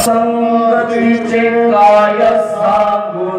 संगतीचे काय सांगू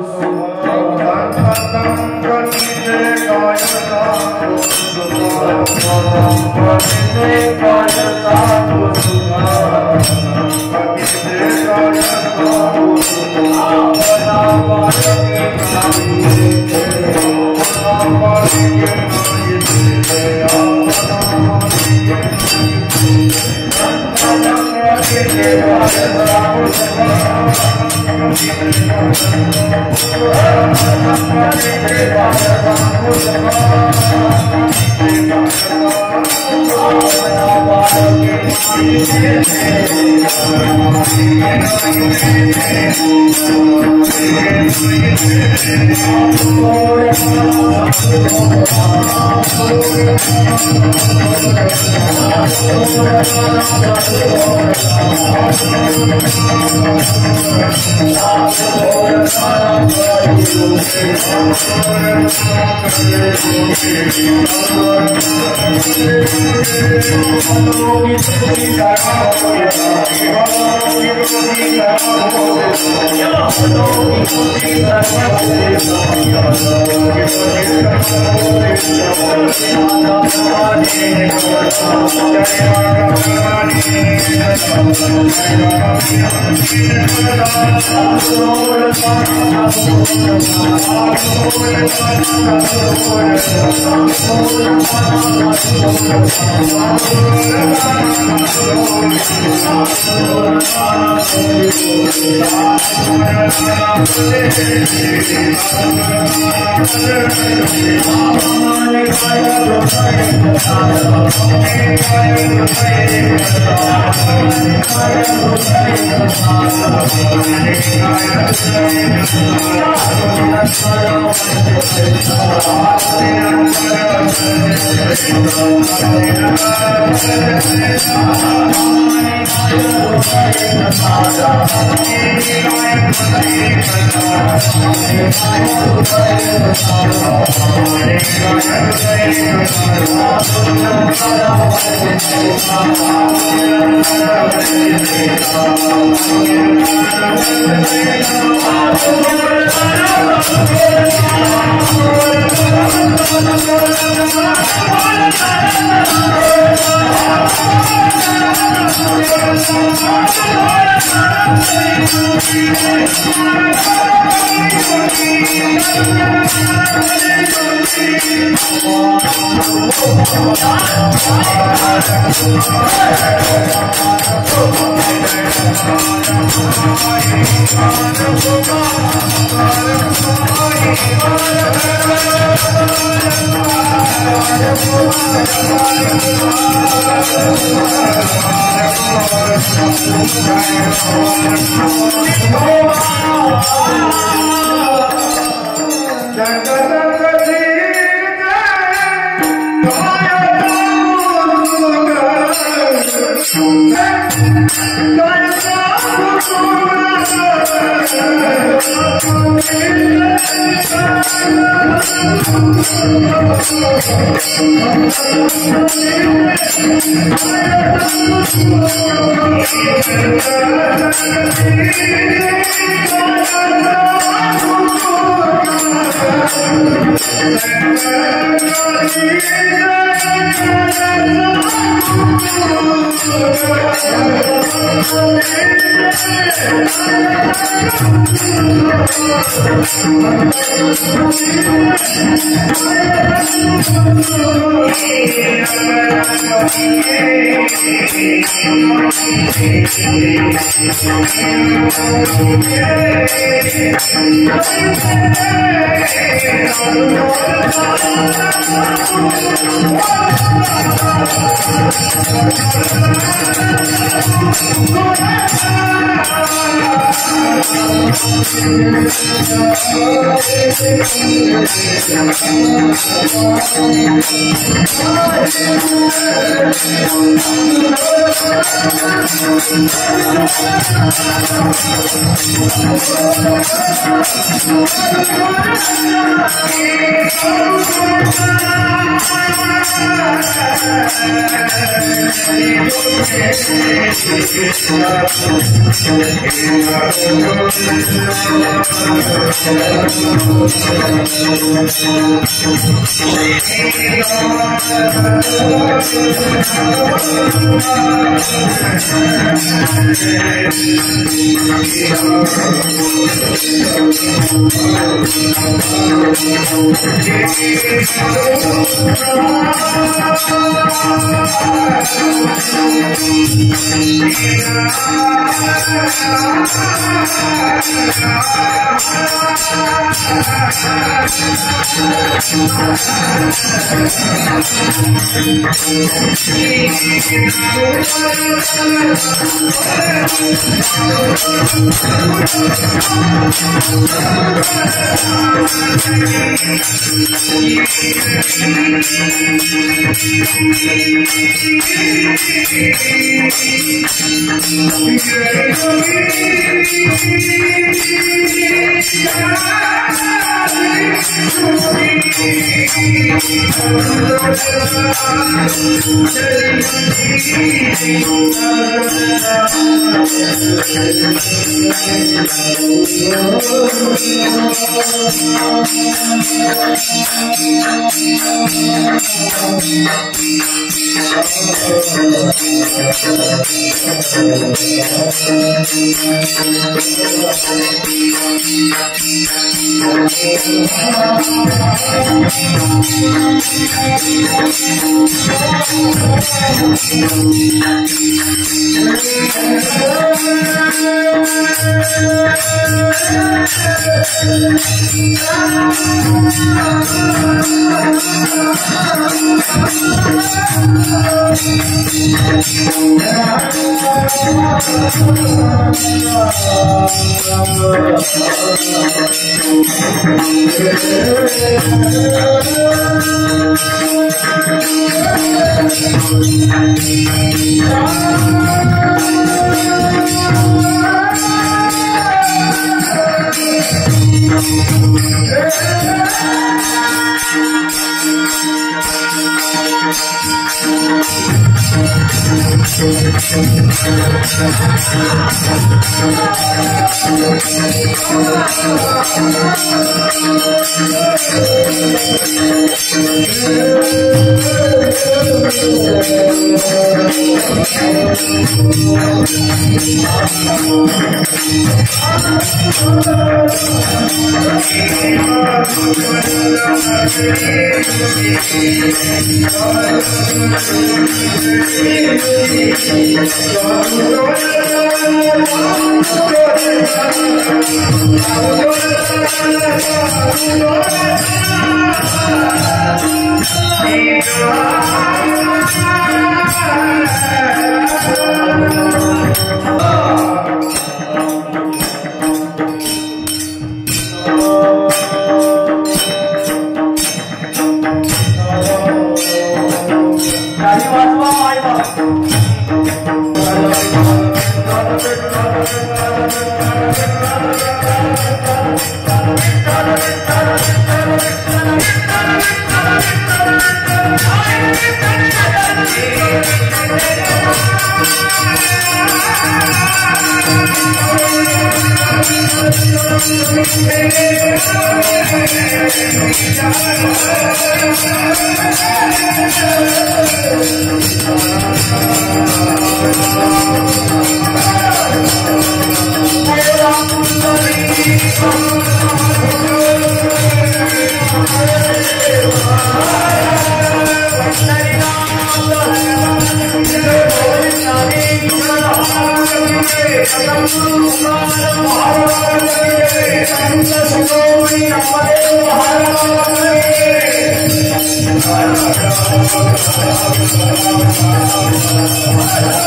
Go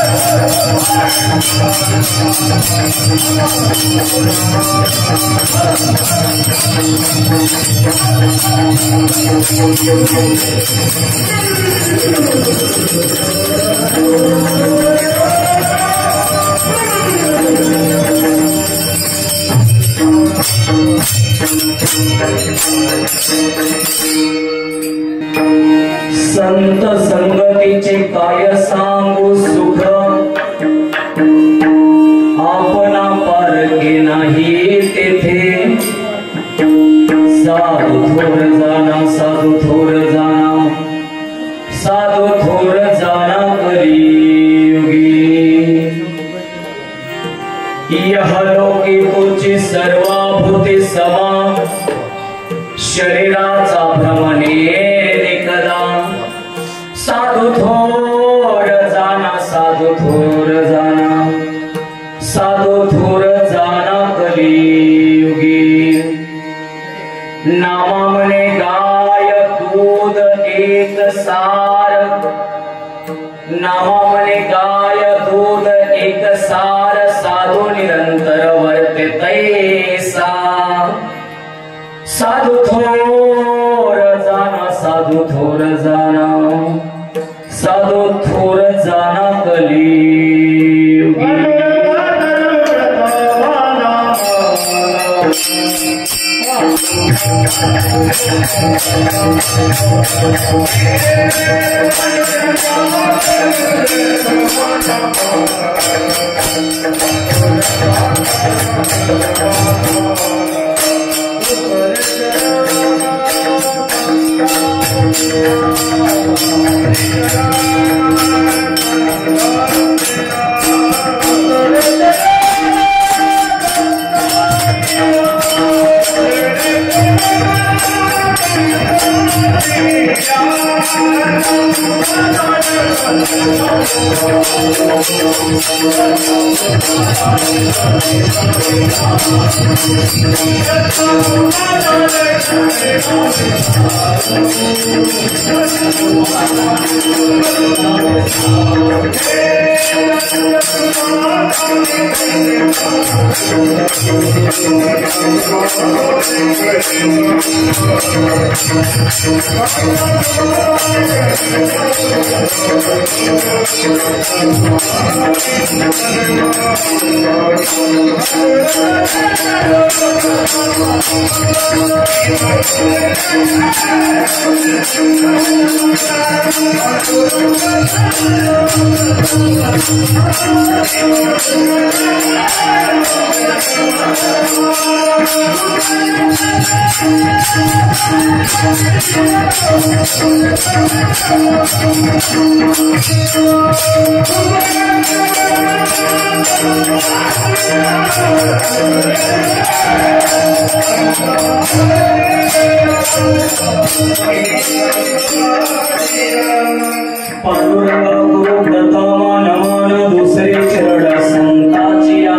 Hare संत संगतीचे काय सांगू सुख आपणा पारखे नाही तेथे साधू थोर जाना साधू थोर जाना साधू थोर जाना कलियुगी यहलोकी तुझी सर्वभूती समा शरीराचा भ्रमणे निकला साधू थोर जाना साधू थोर जाना साधू थोर जाना कलियुगी नामा म्हणे गाय दूध एक सार नामा म्हणे गाय दूध एक सार साधू निरंतर वर्ते तैसा साधू थोर जाना साधू थोर जाना साधू थोर जाना कलियुगी पांडुरंग गुरु प्रथम नमन दुसरे चरण संताचिया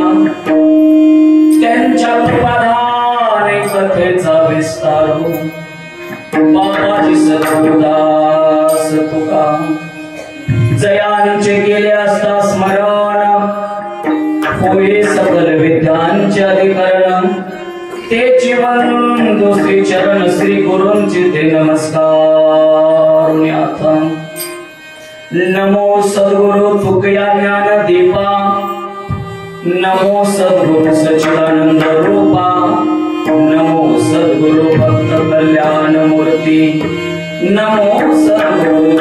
त्यांच्या कृपाधाने कथेचा विस्तार बाबाजी सद्गुरुदास तुका जयांचे केले असता स्मरण होई सकल विद्यांचे अधिकरण ते जीवन दुसरी चरण श्री गुरूंचे ते नमस्कार नमो सद्गुरु तुकया ज्ञान दीपा नमो सद्गुरु सच्चिदानंद रूपा नमो सद्गुरु भक्त कल्याण मूर्ति नमो सद्गुरु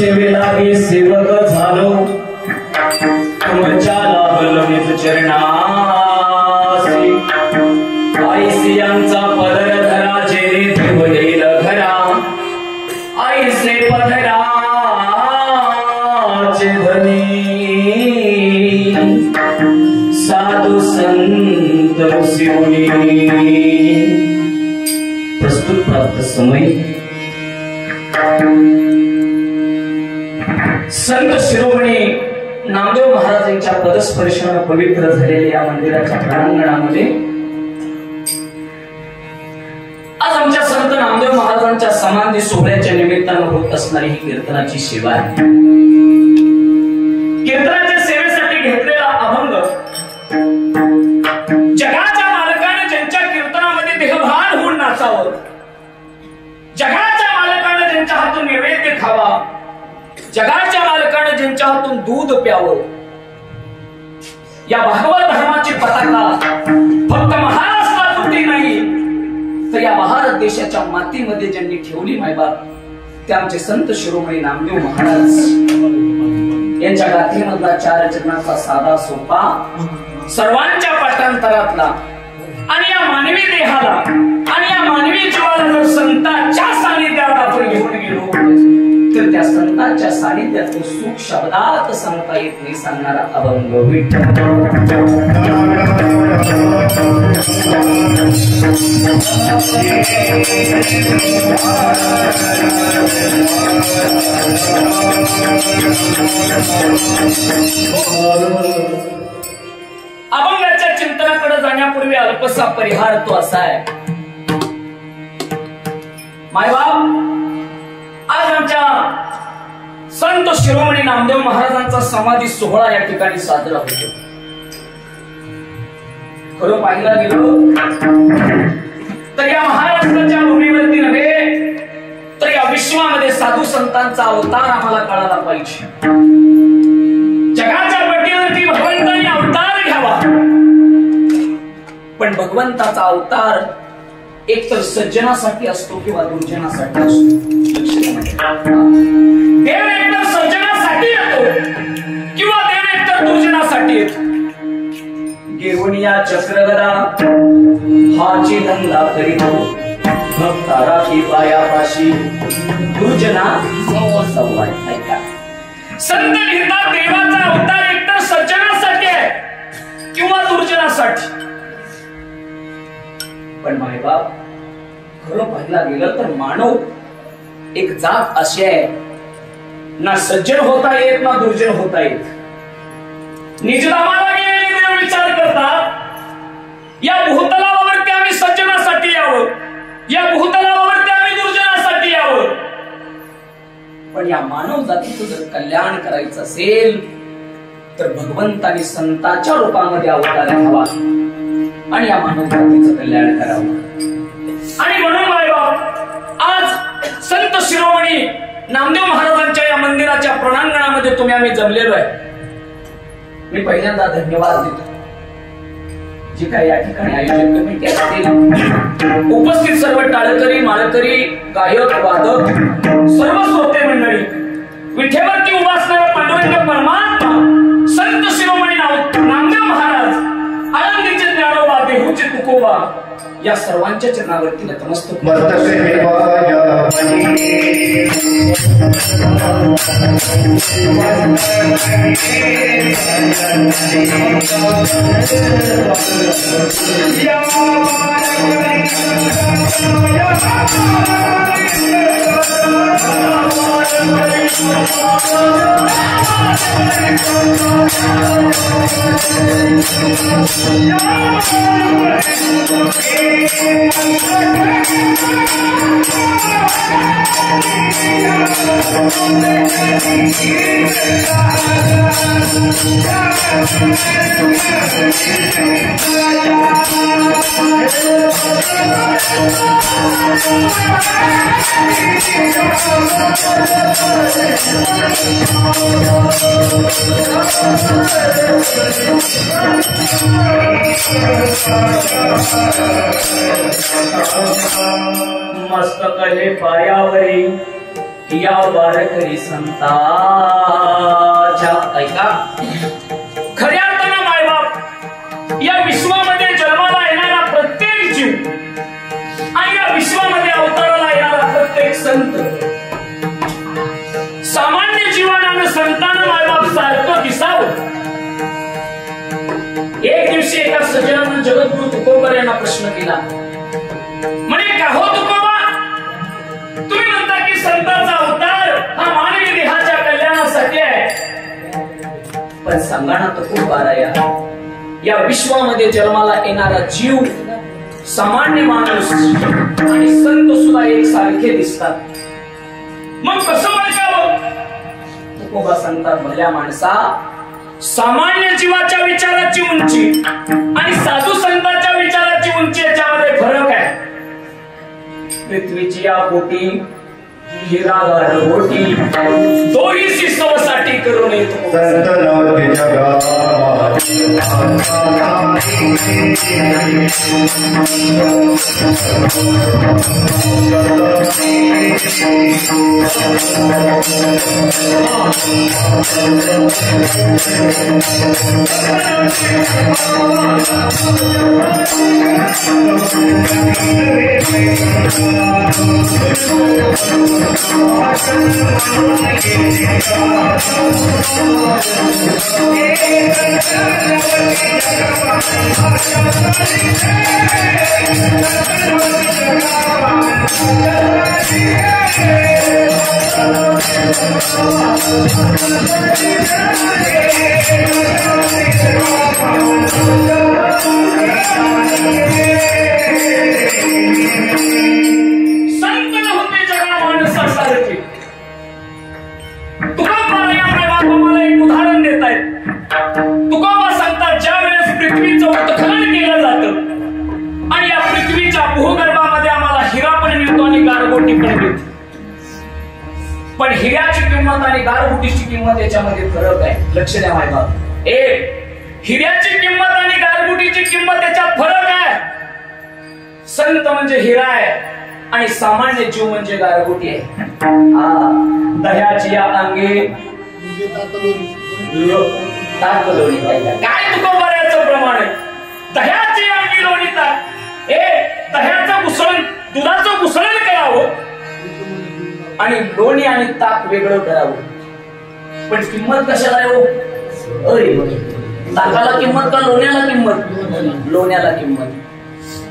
सेवेलागे सेवक झालो तुमच्या लाभलो निज चरणासी आईसी यांचा पदर धरा जेणे देव येईल घरा आईसे पदराचे धनी साधू संत ऋषीमुनी प्रस्तुत प्राप्त समय संत शिरोमणी नामदेव महाराजांच्या पदस्पर्शाने पवित्र झालेल्या या मंदिराच्या प्रांगणामध्ये आज आमच्या संत नामदेव महाराजांच्या समाधी सोहळ्याच्या निमित्तानं होत असणारी ही कीर्तनाची सेवा आहे। कीर्तनाच्या सेवेसाठी घेतलेला अभंग जगाच्या मालकाने ज्यांच्या कीर्तनामध्ये देहभान होऊन नाचावं, जगाच्या मालकाने ज्यांच्या हातून नैवेद्य खावा, जगाच्या मालकाने ज्यांच्या हातून दूध प्यावं, या भागवत धर्माची पताका फक्त महाराष्ट्रात होती नाही तर या भारत देशाच्या मातीमध्ये ज्यांनी ठेवली मायबाप ते आमचे संत शिरोमणी नामदेव महाराज यांच्या गाथेमधला 4 चरणाचा साधा सोपा सर्वांच्या पाठांतरातला आणि या मानवी देहाला आणि या मानवी जीवाला जर संतांच्या सानिध्यात आपण घेऊन गेलो तर त्या संतांच्या सानिध्यातून सुख शब्दात सांगता येत नाही सांगणारा अभंग विठ्ठल। अभंगाच्या चिंतनाकडे जाण्यापूर्वी अल्पसा परिहार तो असा आहे मायबाप, आज आमच्या संत शिरोमणी नामदेव महाराजांचा समाधी सोहळा या ठिकाणी साजरा होतो। खरं पाहायला गेलो तर या महाराष्ट्राच्या भूमीवरती नव्हे तर या विश्वामध्ये साधू संतांचा अवतार आम्हाला कळाला पाहिजे। जगाच्या पटीवरती भगवंतांनी अवतार घ्यावा, पण भगवंताचा अवतार एक तर सज्जनासाठी असतो किंवा दुर्जनासाठी असतो। देव एक तर सज्जनासाठी येतो किंवा देव एक तर दुर्जनासाठी येतो। घेऊनिया चक्रगदा हाची धंदा करीतो भक्ता राखी पायापाशी दुर्जना संवाद ऐका। संत लिहितात देवाचा अवतार एक तर सज्जनासाठी आहे किंवा दुर्जनासाठी, पण मायबाप खरं पाहायला गेलं तर मानव एक जात अशी आहे ना सज्जन होता येत ना दुर्जन होता येत। निजधामाला गेलेले देव विचार करतात या भूतलावरती आम्ही सज्जनासाठी यावं, या भूतलावरती आम्ही दुर्जनासाठी यावं, पण या मानव जातीचं जर कल्याण करायचं असेल तर भगवंतानी संतांच्या रूपामध्ये अवतार घ्यावा आणि या मानव जातीचं कल्याण करावं। आणि म्हणून मायबाप आज संत शिरोमणी नामदेव महाराजांच्या या मंदिराच्या प्रणांगणामध्ये तुम्ही आम्ही जमलेलो आहे। मी पहिल्यांदा धन्यवाद देतो जे काही या ठिकाणी आयोजन कमिटी असतील, उपस्थित सर्व टाळकरी माळकरी गायक वादक सर्व श्रोते मंडळी, विठेवरती उभा असणारा पांडुरंग परमात्मा संत शिरोमणी नामदेव महाराज, आळंदीचे ज्ञानोबा, देहूचे तुकोबा या सर्वांच्या चरणावरती नतमस्तक मस्तक हे पायावरी या वारकरी संताच्या. ऐका, खऱ्या अर्थानं मायबाप या विश्वामध्ये जन्माला येणारा प्रत्येक जीव आणि या विश्वामध्ये अवताराला येणारा प्रत्येक संत सामान्य जीवनानं संतांना मायबाप सारखं दिसावं. एक दिवशी एका सज्जनानं जगद्गुरु तुकोबर यांना प्रश्न केला. म्हणे, का हो तुकोबा, तुम्ही म्हणता की संतांचा अवतार हा मानवी देहाच्या कल्याणासाठी आहे, पण सांगा ना तुकोबारा, या विश्वामध्ये जन्माला येणारा जीव, सामान्य माणूस आणि संत सुद्धा एक सारखे दिसतात, मग कसं म्हणकावं? तुकोबा सांगतात, भल्या माणसा, सामान्य जीवाच्या विचाराची उंची आणि साधू संतांच्या विचाराची उंची याच्यामध्ये फरक आहे. पृथ्वीची या पोटी हिरागार होती, दोही शिस्तवसाठी करून येतो. तुकोबा सांगतात, ज्या वेळेस पृथ्वीचं उत्खनन केलं जातं आणि या पृथ्वीच्या भूगर्भामध्ये आम्हाला हिरा पण मिळतो आणि गारगोटी पण मिळते, पण हिऱ्याची किंमत आणि गारगोटीची किंमत याच्यामध्ये फरक आहे. लक्ष द्या मायबाप, एक हिऱ्याची किंमत आणि गारगोटीची किंमत याच्यात फरक आहे. संत म्हणजे हिरा आहे आणि सामान्य जीव म्हणजे गारगोटी आहे. दह्याची या अंगी ताकलोणी. काय तुकोबाऱ्याचं प्रमाण आहे? दह्याची अंगी लोणी ताक. दह्याचं मुसळण, दुधाचं मुसळण करावं आणि लोणी आणि ताक वेगळं करावं, पण किंमत कशाला आहे हो? ताकाला किंमत का लोण्याला किंमत? लोण्याला किंमत.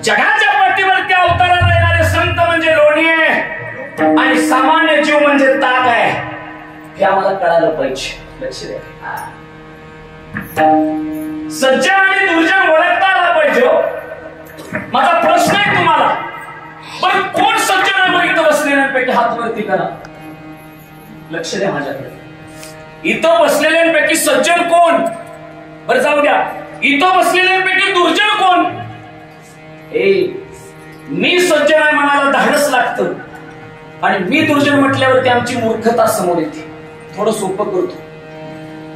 जगाच्या पाठीवरती अवताराला येणारे संत म्हणजे लोणी आहे आणि सामान्य जीव म्हणजे ताक आहे, हे आम्हाला कळालं पाहिजे. लक्ष द्या. सज्जन आणि दुर्जन ओळखता आला पाहिजे. माझा प्रश्न आहे तुम्हाला, पण कोण सज्जन आहे? इथं बसलेल्यांपैकी हात वरती करा. लक्ष द्या माझ्याकडे. इथं बसलेल्यांपैकी सज्जन कोण? बरं जाऊ द्या, इथं बसलेल्यांपैकी दुर्जन कोण? मी सज्जन आहे म्हणायला धाडस लागतं आणि मी दुर्जन म्हटल्यावरती आमची मूर्खता समोर येते. थोडं सोपं करतो.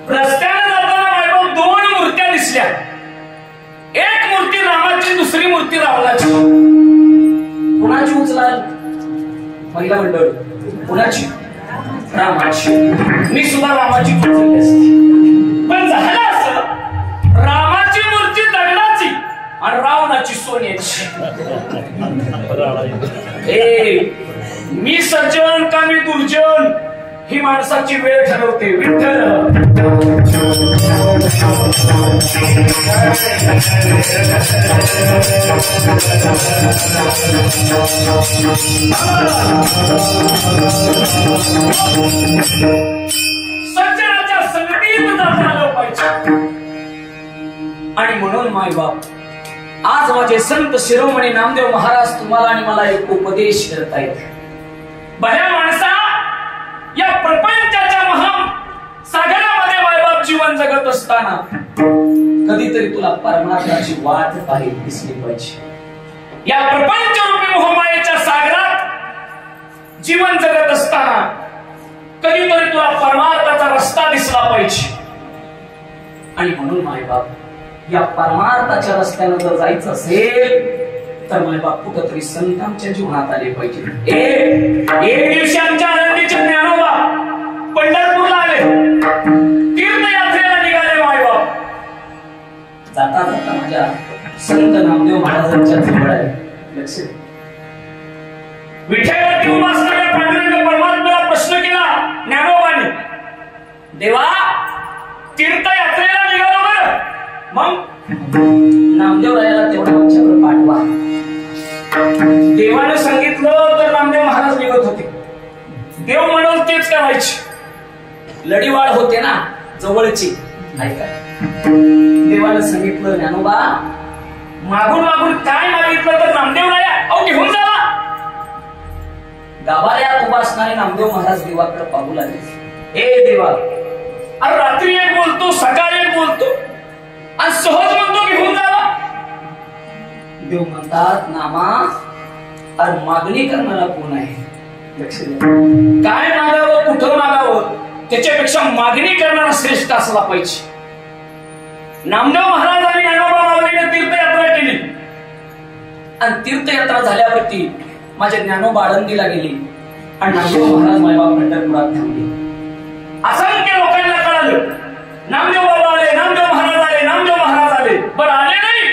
रस्त्याने जाताना वैभव दोन मूर्त्या दिसल्या. एक मूर्ती रामाची, दुसरी मूर्ती रावणाची. कुणाची उचलाल? महिला मंडळ. कुणाची? रामाची. मी सुद्धा रामाची उचलली असती, पण झालं असं, रामाची मूर्ती दगडाची आणि रावणाची सोन्याची. मी सज्जन का मी दुर्जन ही माणसाची वेळ ठरवते. विठ्ठल सज्जनाच्या संगतीत जाता आलं पाहिजे. आणि म्हणून मायबाप आज माझे संत शिरोमणी नामदेव महाराज तुम्हाला आणि मला एक उपदेश करतायत. भल्या माणसा, या प्रपंचाच्या महा सागरामध्ये मायबाप जीवन जगत असताना कधीतरी तुला परमार्थाची वाट पाहिली दिसली पाहिजे. या प्रपंच रूपी मोहमायेच्या सागरात जीवन जगत असताना कधीतरी तुला परमार्थाचा रस्ता दिसला पाहिजे. आणि म्हणून मायबाप, या परमार्थाच्या रस्त्यानं जर जायचं असेल तर मायबाप कुठंतरी संतांच्या जीवनात आले पाहिजे. एक दिवशी आमच्या आनंदीचे ज्ञानोबा पंढरपूरला आले, तीर्थयात्रेला निघाले. मायबाप जाता जाता माझ्या संत नामदेव महाराजांच्या जवळ आहे. लक्ष दे, विठ्ठलावरती उभा असणाऱ्या पांडुरंग परमात्म्याला प्रश्न केला ज्ञानोबाने, देवा तीर्थयात्रेला निघालो बरं, मग नामदेवरायाला तेवढा आमच्याकडे पाठवा. देवाने सांगितलं तर नामदेव महाराज निघत होते. देव म्हणून तेच करायचे. लढीवाळ होते ना जवळची, ऐका, देवाला सांगितलं ज्ञानोबा मागून मागून काय मागितलं तर नामदेवराया अहो घेऊन जावा. गाभाऱ्यात उभा असणारे नामदेव महाराज देवाकडे पाहू लागले. हे देवा, अरे रात्री एक बोलतो, सकाळी एक बोलतो आणि सहज म्हणतो घेऊन जावा. देव म्हणतात, नामा अरे मागणी करणारा कोण आहे? लक्ष द्या, काय मागावं कुठं मागावं त्याच्यापेक्षा मागणी करणारा श्रेष्ठ असला पाहिजे. नामदेव महाराज आणि ज्ञानोबा माऊलीने तीर्थयात्रा केली आणि तीर्थयात्रा झाल्यावरती माझ्या ज्ञानोबा आळंदीला गेली आणि नामदेव महाराज मायबाप पंढरपुरात थांबले. असंख्य लोकांना कळालं नामदेव बाबा आले, नामदेव महाराज आले, नामदेव महाराज आले. बरं आले नाही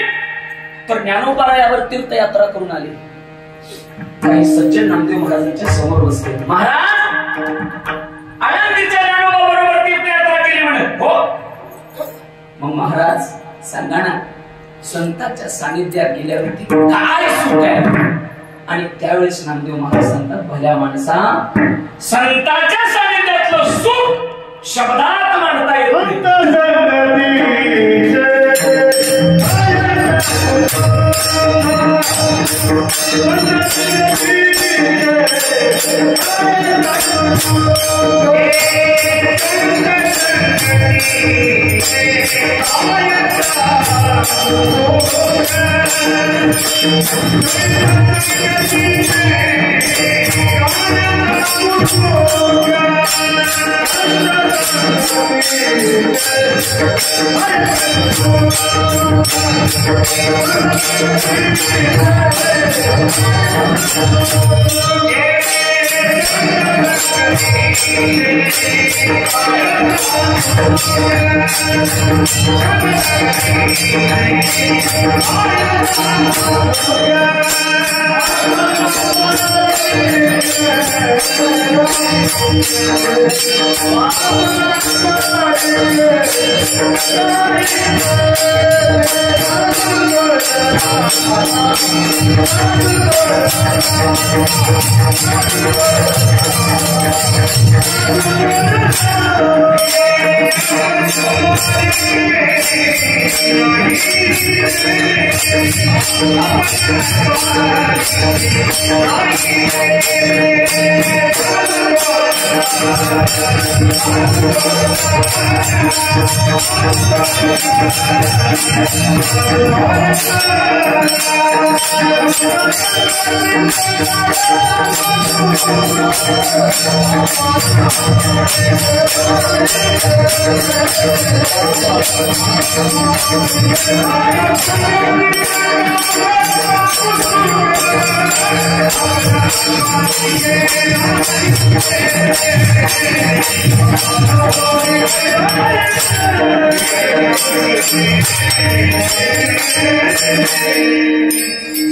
तर ज्ञानोबारायावर तीर्थयात्रा करून आले. काही सज्जन नामदेव महाराजांच्या समोर बसले. महाराज आळंदीच्या ज्ञानोबा बरोबर तीर्थयात्रा केली म्हणे. हो, मग महाराज सांगा ना, संतांच्या सानिध्यात गेल्यावरती काय सुख आहे? आणि त्यावेळेस नामदेव महाराज सांगतात, भल्या माणसा, संतांच्या सानिध्यातलं सुख शब्दात मांडता येत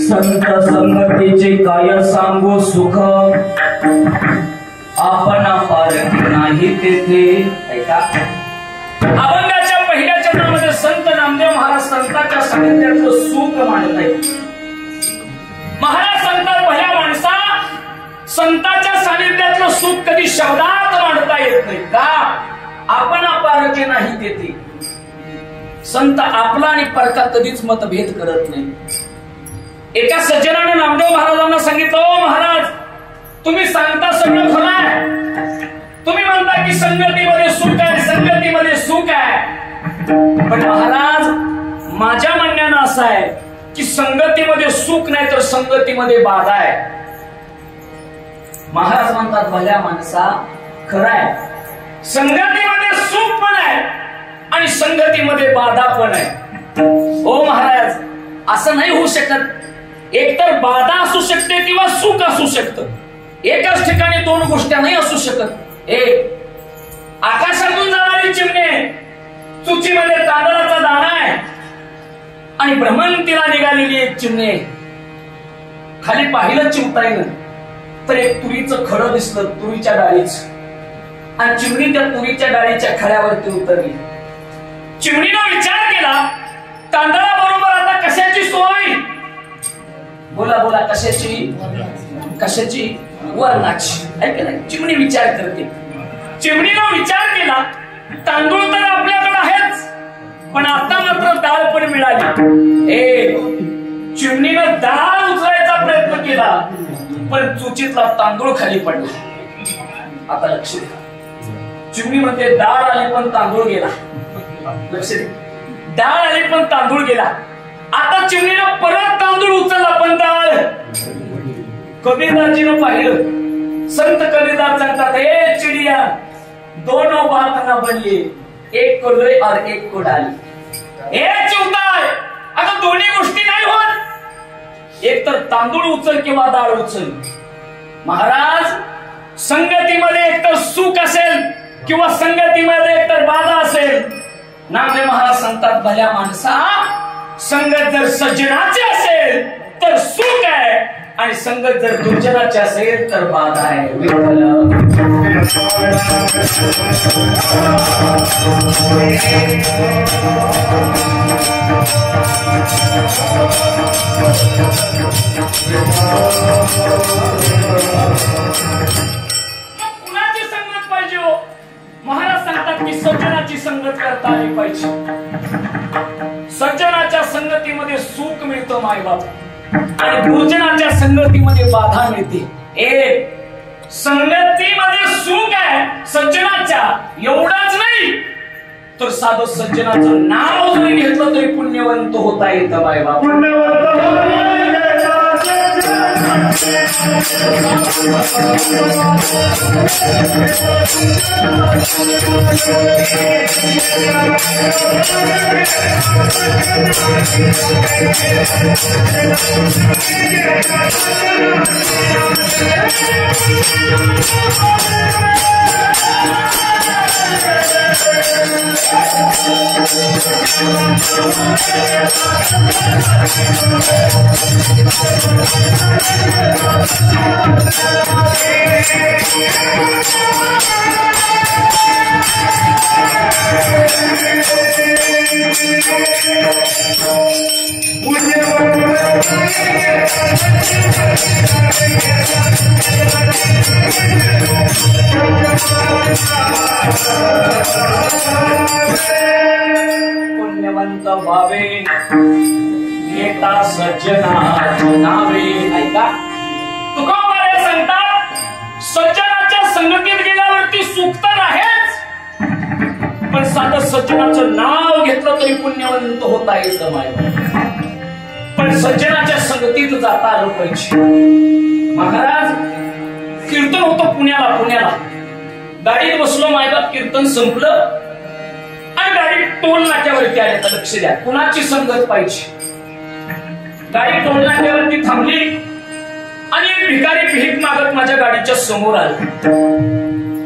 संत संगतीचे काय सांगू सुख, आपण पारखी नाही तेथे. ऐका, अभंगाच्या पहिल्या चरणामध्ये संत नामदेव महाराज संतांच्या सानिध्यातलं सुख मांडत आहेत. महाराज सांगतात, भल्या माणसा, संतांच्या सानिध्यातलं सुख कधी शब्दात मांडता येत नाही. का? आपण पारखे नाही तेथे. संत आपला आणि परका कधीच मतभेद करत नाही. एका सज्जनाने नामदेव महाराजांना सांगितलं, ओ महाराज, तुम्ही सांगता सगळं खरं आहे, तुम्ही म्हणता की संगतीमध्ये सुख आहे, संगतीमध्ये सुख आहे, पण महाराज माझ्या म्हणण्यानं असं आहे की संगतीमध्ये सुख नाही तर संगतीमध्ये बाधा आहे. महाराज म्हणतात, भल्या माणसा खरं आहे, संगतीमध्ये सुख पण आहे आणि संगतीमध्ये बाधा पण आहे. ओ महाराज, असं नाही होऊ शकत. एकतर बाधा असू शकते किंवा सुख असू शकतं. एकाच ठिकाणी दोन गोष्टी नाही असू शकत. एक आकाशातून जाणारी चिमणे, चुचीमध्ये तांदळाचा दाणा आहे आणि भ्रमंतीला निघालेली एक चिमणे. खाली पाहिलं चिमटाईनं तर एक तुरीचं खडं दिसलं, तुरीच्या डाळीच, आणि चिमणी त्या तुरीच्या डाळीच्या खड्यावरती उतरली. चिमणीनं विचार केला, तांदळाबरोबर आता कशाची सोय? बोला बोला, कशाची? कशाची? वर्णाची. ऐक ना, चिमणी विचार करते. चिमणीनं विचार केला, तांदूळ तर आपल्याकडे आहेच, पण आता मात्र डाळ पण मिळाली. चिमणीनं डाळ उचलायचा प्रयत्न केला, पण चुचीतला तांदूळ खाली पडला. आता लक्ष द्या, चिमणी म्हणते डाळ आली पण तांदूळ गेला. लक्ष दे, डाळ आली पण तांदूळ गेला. आता चिमणीनं परत तांदूळ उचलला पण डाळ. कबीरदासजीनं पाहिलं. संत कबीरदास सांगतात, हे चिडिया दोनों बात न बनिए, एक को लोई और एक को डाली. हे चिवताळ, आता दोन्ही गोष्टी नाही होत. एक तर तांदूळ उचल किंवा डाळ उचल. महाराज, संगतीमध्ये एकतर सुख असेल किंवा संगतीमध्ये एकतर बाधा असेल. नामदेव महाराज सांगतात, भल्या माणसा, संगत जर सज्जनाची असेल तर सुख आहे आणि संगत जर दुर्जनाची असेल तर बाधा आहे. कुणाची संगत पाहिजे हो? महाराज सांगतात की सज्जनाची संगत करता आली पाहिजे. सज्जनाच्या संगतीमध्ये सुख मिळतं मायबाप, आणि दुर्जनाच्या संगतीमध्ये बाधा मिळते. संगतीमध्ये सुख आहे सज्जनाच्या, एवढाच नाही तर साधं सज्जनाचं नाव जरी घेतलं तरी पुण्यवंत होता येतं मायबाप. पुण्यवंत भावे घेता सज्जना नावे. ऐका, तुकोबारे सांगतात, सज्जनाच्या संगतीत गेल्यावरती सुख तर आहेच, पण साधं सज्जनाचं नाव घेतलं तरी पुण्यवंत होता येतं मायबाप. पण सज्जनाच्या संगतीत जाता आलं पाहिजे. महाराज, कीर्तन होतं पुण्याला. गाडीत बसलो मायबाप, कीर्तन संपलं आणि गाडी टोल नाक्यावरती आली. तर लक्ष द्या, कुणाची संगत पाहिजे. गाडी टोल नाक्यावरती थांबली आणि एक भिकारी भीक मागत माझ्या गाडीच्या समोर आला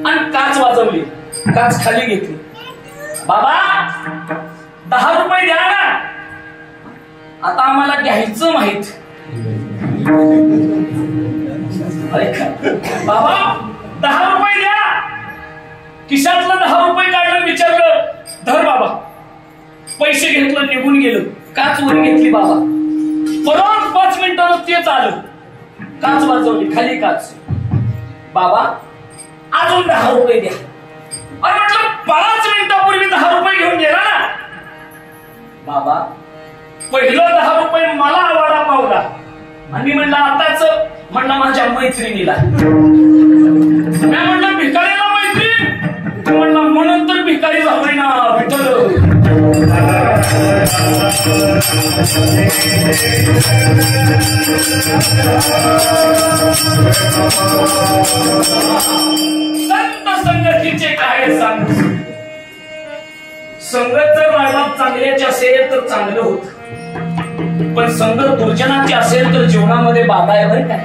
आणि काच वाजवली. काच खाली घेतली. बाबा, 10 रुपये द्या ना. आता आम्हाला घ्यायचं माहित. बाबा 10 रुपये द्या. खिशातलं 10 रुपये काढलं, विचारलं, धर बाबा. पैसे घेतलं, निघून गेलं. काच वर घेतली बाबा. परत 5 मिनिटांना तेच आलं. काच वाजवली, खाली काच. बाबा अजून 10 रुपये द्या. अरे म्हटलं 5 मिनिटापूर्वी 10 रुपये घेऊन गेला ना. बाबा पहिलं 10 रुपये मला वडा पावला आणि मी म्हणलं आताच म्हणलं माझ्या मैत्रिणीला. मी म्हणलं भिकारीला मैत्रीण म्हणलं म्हणून तर भिकारी झालोय ना विठ्ठल. संत संगतीचे काय सांगू. संगत जर मायबाप चांगल्याची असेल तर चांगलं होत, पण संगत दुर्जनाची असेल तर जीवनामध्ये बाधा आहे बरं का.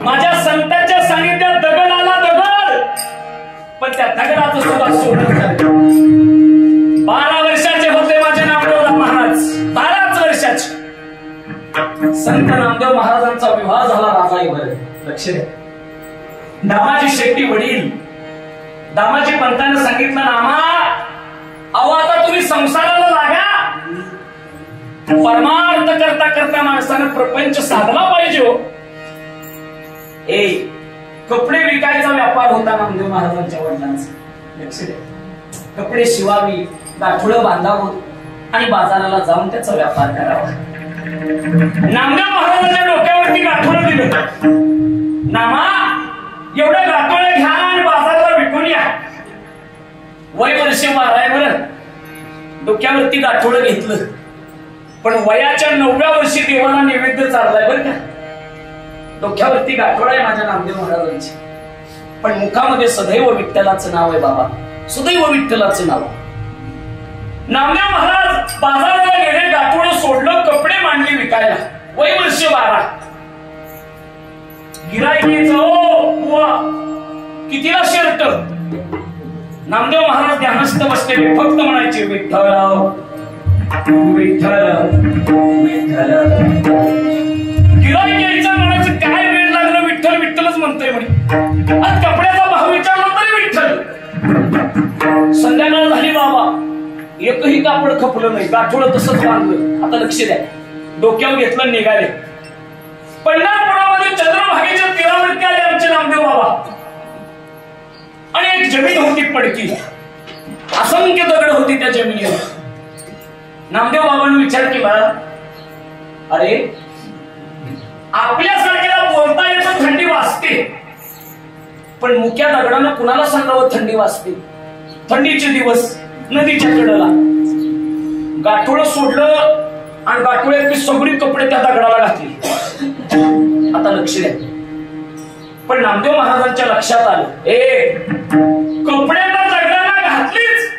माझ्या संतांच्या सानिध्यात दगड आला दगड, पण त्या दगडाचं सुद्धा सोडून झालं. 12 वर्षाचे होते माझे नामदेव महाराज, 12च वर्षाचे. संत नामदेव महाराजांचा विवाह झाला राजाईवर. लक्ष द्या. दामाजी शेट्टी वडील दामाजी पंतांना सांगितलं नामा अहो आता तुम्ही संसाराला लागा. परमार्थ करता करता माणसानं प्रपंच साधला पाहिजे. कपडे विकायचा व्यापार होता नामदेव महाराजांच्या वडिलांचा. लक्ष द्या. कपडे शिवावी, गाठोडं बांधावं आणि बाजाराला जाऊन त्याचा व्यापार करावा. नामदेव महाराजांच्या डोक्यावरती गाठोडं दिलं. नामा एवढं गाठोडं घ्या आणि बाजाराला विकून या. वय वर्ष 12 बरं. डोक्यावरती गाठोडं घेतलं, पण वयाच्या 9व्या वर्षी देवाला नैवेद्य चाललाय बरं का. डोक्यावरती गाठोडा आहे माझ्या नामदेव महाराजांची, पण मुखामध्ये सदैव विठ्ठलाचं नाव आहे बाबा, सदैव विठ्ठलाचं नाव. नामदेव महाराज बाजाराला गेले, गाठोडं सोडलं, कपडे मांडली विकायला. वय वर्ष 12. गिराईकीचं कितीला शर्ट. नामदेव महाराज ध्यानस्थ बसलेले, फक्त म्हणायचे विठ्ठल विठ्ठल विठ्ठल. गिराईक यायचं म्हणायचं काय वेळ लागलं, विठ्ठल विठ्ठलच म्हणतोय म्हणे. आज कपड्याचा भाव विचारला तरी विठ्ठल. संध्याकाळ झाली बाबा, एकही कापड खपलं नाही, गाठोडं तसंच बांधलं. आता लक्ष द्या. डोक्यावर घेतलं, निघाले. पंढरपुरामध्ये चंद्रभागेच्या तीरावरती आले आमचे नामदेव बाबा. आणि एक जमीन होती पडकी, असंख्य दगड होती त्या जमिनीवर. नामदेव बाबांनी विचार केला, अरे आपल्यासारख्याला बोलता येतं, थंडी वाजते, पण मुक्या दगडानं कुणाला सांगावं थंडी वाजते. थंडीचे दिवस नदीच्या कडेला गाठोडं सोडलं आणि गाठोड्यातली सगळी कपडे त्या दगडाला घातली. आता लक्ष द्या. पण नामदेव महाराजांच्या लक्षात आलं, कपडे तर दगडाला घातलीच,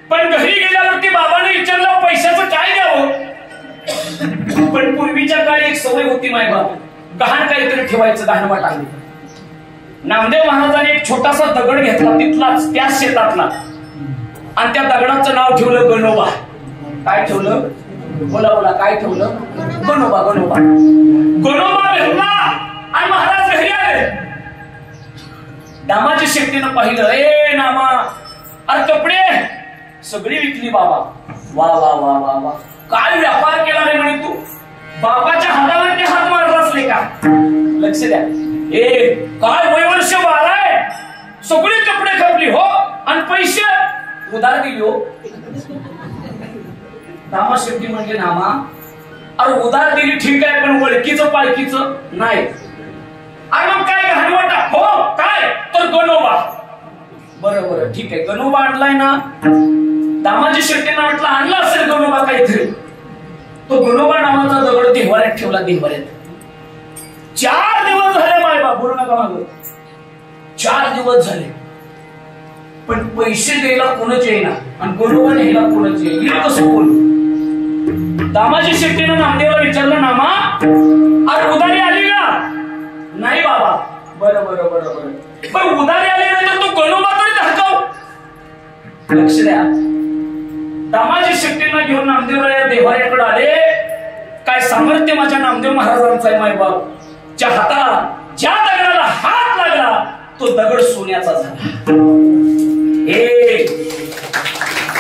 पण घरी गेल्यावरती बाबाने विचारलं पैशाचं काय द्यावं. पण पूर्वीच्या काळी एक सवय होती मायबाप, गहाण काहीतरी ठेवायचं, गहाणवाट आहे. नामदेव महाराजांनी एक छोटासा दगड घेतला तिथलाच, त्याच शेतातला, आणि त्या दगडाचं नाव ठेवलं गणोबा. काय ठेवलं? बोला बोला, काय ठेवलं? गणोबा. गणोबा गणोबा भेटला आणि महाराज घरी आले. दामाजी शेट्टीनं पाहिलं, नामा अरे कपडे सगळी विकली बाबा. वा वा वा वा वा, काय व्यापार केला रे म्हणे तू. बाबाच्या हातावरती हात मारला असले का. लक्ष द्या. काय वय वर्ष 12 आहे, सगळी कपडे खपली हो, आणि पैसे उधार दिली हो. दामा शेट्टी म्हणजे नामा अरे उधार दिली ठीक आहे, पण वळकीचं पालखीचं नाही. अरे मग काय घाणवाटा हो, काय तर गणोबा. बरोबर ठीक आहे, गणोबा आणलाय ना. दामाजी शेट्टींना म्हटलं आणला असेल गणोबा काहीतरी. तो गणोबा नावाचा दगड देवाऱ्यात ठेवला. देवाऱ्यात 4 दिवस झाले मायबा, बोलू नका मागं. 4 दिवस झाले, पण पैसे द्यायला कोणच येईना, आणि गणोबा न्यायला कोणच येईल. कसं बोलू. दामाजी शेट्टीनं नामदेवला विचारलं, नामा अरे उधारी आली का. नाही बाबा. बरं बरं बरं बरं, पण उधारी आली नाही तर तू गणोबा तरी दाखव. लक्ष द्या. दामाजी शेट्टींना घेऊन नामदेवराय देवाऱ्याकडे आले. काय सामर्थ्य माझ्या नामदेव महाराजांचा आहे मायबाप. ज्या हाताला ज्या दगडाला हात लागला तो दगड सोन्याचा झाला.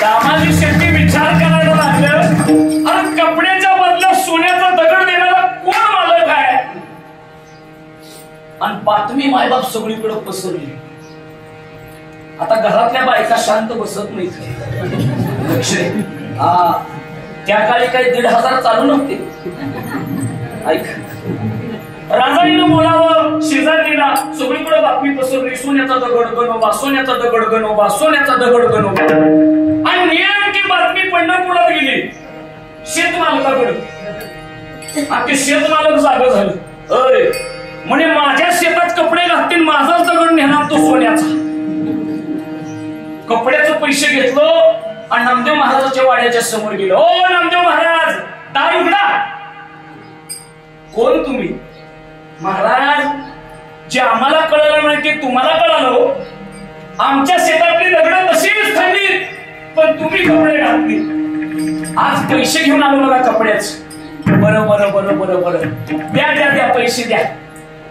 दामाजी शेट्टी विचार करायला लागलं, अरे कपड्याच्या बदल्यात सोन्याचा दगड देणारा कोण मालक आहे. आणि बातमी मायबाप सगळीकडे पसरली. आता घरातल्या बायका शांत बसत नाहीत. लक्ष त्या काळी काही 1,500 चालू नव्हते. ऐक, राजाईनं बोलावं शेजारीला, सगळीकडे बातमी पसरली, सोन्याचा दगड गणोबा, सोन्याचा दगड गणोबा, सोन्याचा दगड गणोबा. आणि नेमकी बातमी पंढरपुरात गेली शेतमालकाकडे. अख्खे शेतमालक जागा झालं. अरे म्हणे माझ्या शेतात कपडे घालतील, माझाच दगड नेणार तो सोन्याचा. कपड्याचं पैसे घेतलं आणि नामदेव महाराजांच्या वाड्याच्या समोर गेलो. ओ नामदेव महाराज, दार उघडा. कोण तुम्ही? महाराज, जे आम्हाला कळलं नाही ते तुम्हाला कळालं. आमच्या शेतातली दगड तशीच थंडी, पण तुम्ही कपडे घातली. आज पैसे घेऊन आलो बघा कपड्याच. बरं बरं बरं बरं बरं, द्या द्या द्या, पैसे द्या.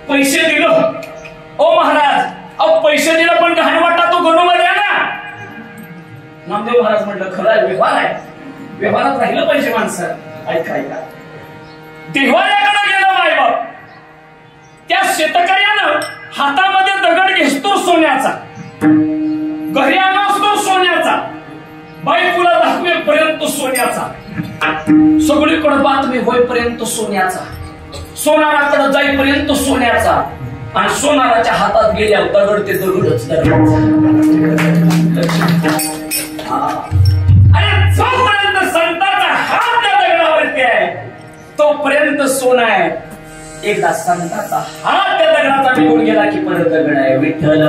पैसे दिलो. ओ महाराज, अहो पैसे दिलं पण गहाण वाटा तो गणोबा द्या ना. नामदेव महाराज म्हटलं खरं आहे, व्यवहार आहे, व्यवहारात राहिलं पाहिजे माणसं. ऐका ऐका, देवाऱ्याकडे गेला मायबाप. त्या शेतकऱ्यानं हातामध्ये दगड घेतो सोन्याचा, घरी आणतो सोन्याचा, बायकोला दाखवेपर्यंत सोन्याचा, सगळीकडे बातमी होईपर्यंत सोन्याचा, सोनाराकडे जाईपर्यंत सोन्याचा, आणि सोनाराच्या हातात गेल्यावर दगड ते दगडच दगड. अरे जोपर्यंत संताचा हात त्या दगडावरती आहे तोपर्यंत सोनं आहे. एकदा संताचा हात त्या दगडाचा निघून गेला की परत दगड आहे. विठ्ठल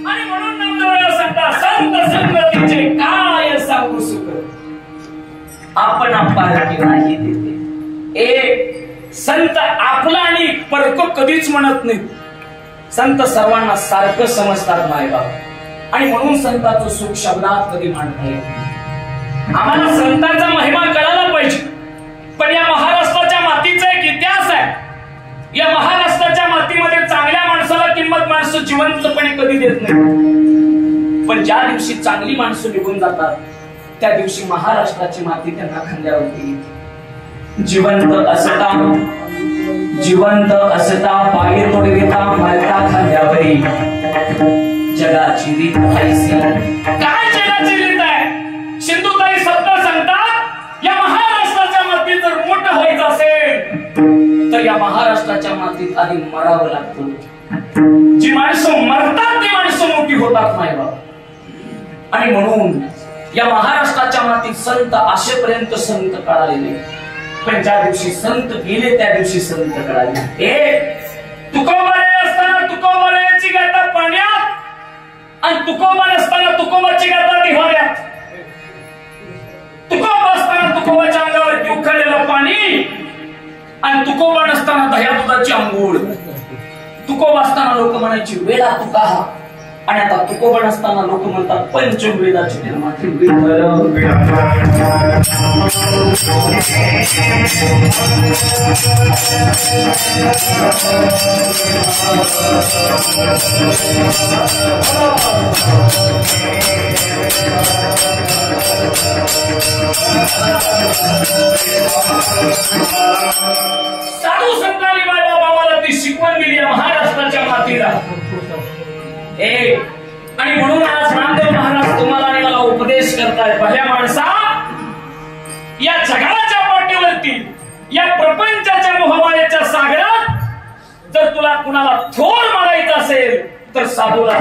आणि म्हणून नामदेवराव सांगता, संत संगतीचे काय सांगू सुख, आपण पारखी नाही देते. एक संत आपला आणि परक कधीच म्हणत नाही. संत सर्वांना सारखं समजतात मायबाप, आणि म्हणून संताचं सुख शब्दात कधी म्हणत नाही. आम्हाला संतांचा महिमा कळायला पाहिजे. पण या महाराष्ट्राच्या मातीचा एक इतिहास आहे. या महाराष्ट्राच्या मातीमध्ये चांगल्या माणसाला किंमत माणसं जिवंतपणे कधी देत नाही. पण ज्या दिवशी चांगली माणसं निघून जातात त्या दिवशी महाराष्ट्राची माती त्यांना खांद्यावरती. जिवंत असता पाय तोडविता मालता खांद्यावरी, जगाची रीत ऐसी. काय जगाची रीत आहे? सिंधुताई सत्य सांगतात, या महाराष्ट्राच्या मातीत जर मोठं व्हायचं असेल तर या महाराष्ट्राच्या मातीत आधी मरावं लागतं. जी माणसं मरतात ती माणसं मोठी होतात मायबाप. आणि म्हणून या महाराष्ट्राच्या मातीत संत आशेपर्यंत संत कळालेले, पण ज्या दिवशी संत गेले त्या दिवशी संत कळाले. तुकोबारे असताना तुकोबाऱ्याची गाथा पाण्यात, आणि तुकोबा नसताना तुकोबाची गाथा दिवाऱ्यात. तुकोबा असताना तुकोबाच्या अंगावरती उखळलेलं पाणी, आणि तुकोबा नसताना दह्या दुधाची आंघोळ. तुकोबा असताना लोक म्हणायची वेळा तुका, आणि आता तुकोबा नसताना लोक म्हणतात पंचवेदाची निर्माती. साधू संतांनी बाबाला ती शिकवण दिली महाराष्ट्राच्या मातीला. आणि म्हणून आज नामदेव महाराज तुम्हाला आणि मला उपदेश करतायत. भल्या माणसा, या जगाच्या पाठीवरती, या प्रपंचाच्या मोहमायेच्या सागरात जर तुला कुणाला थोर मारायचं असेल तर साधूला.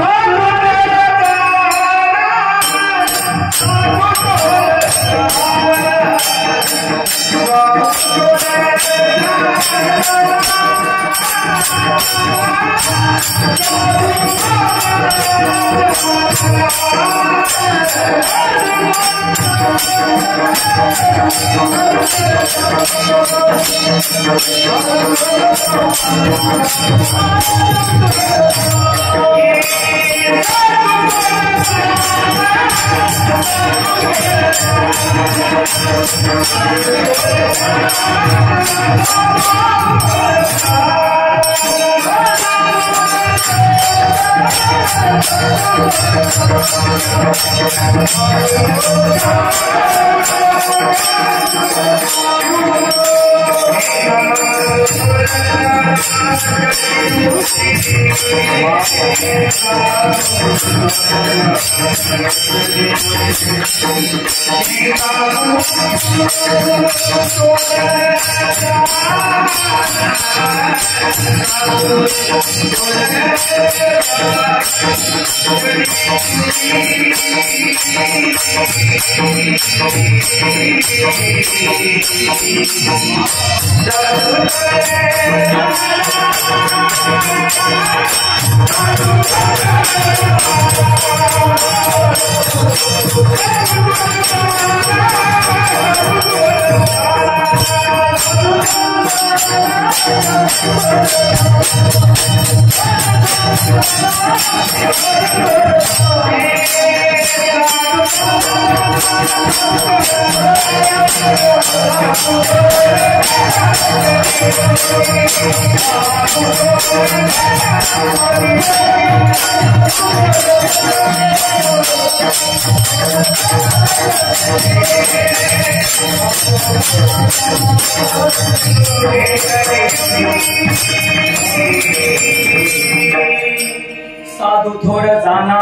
साधू थोर जाना,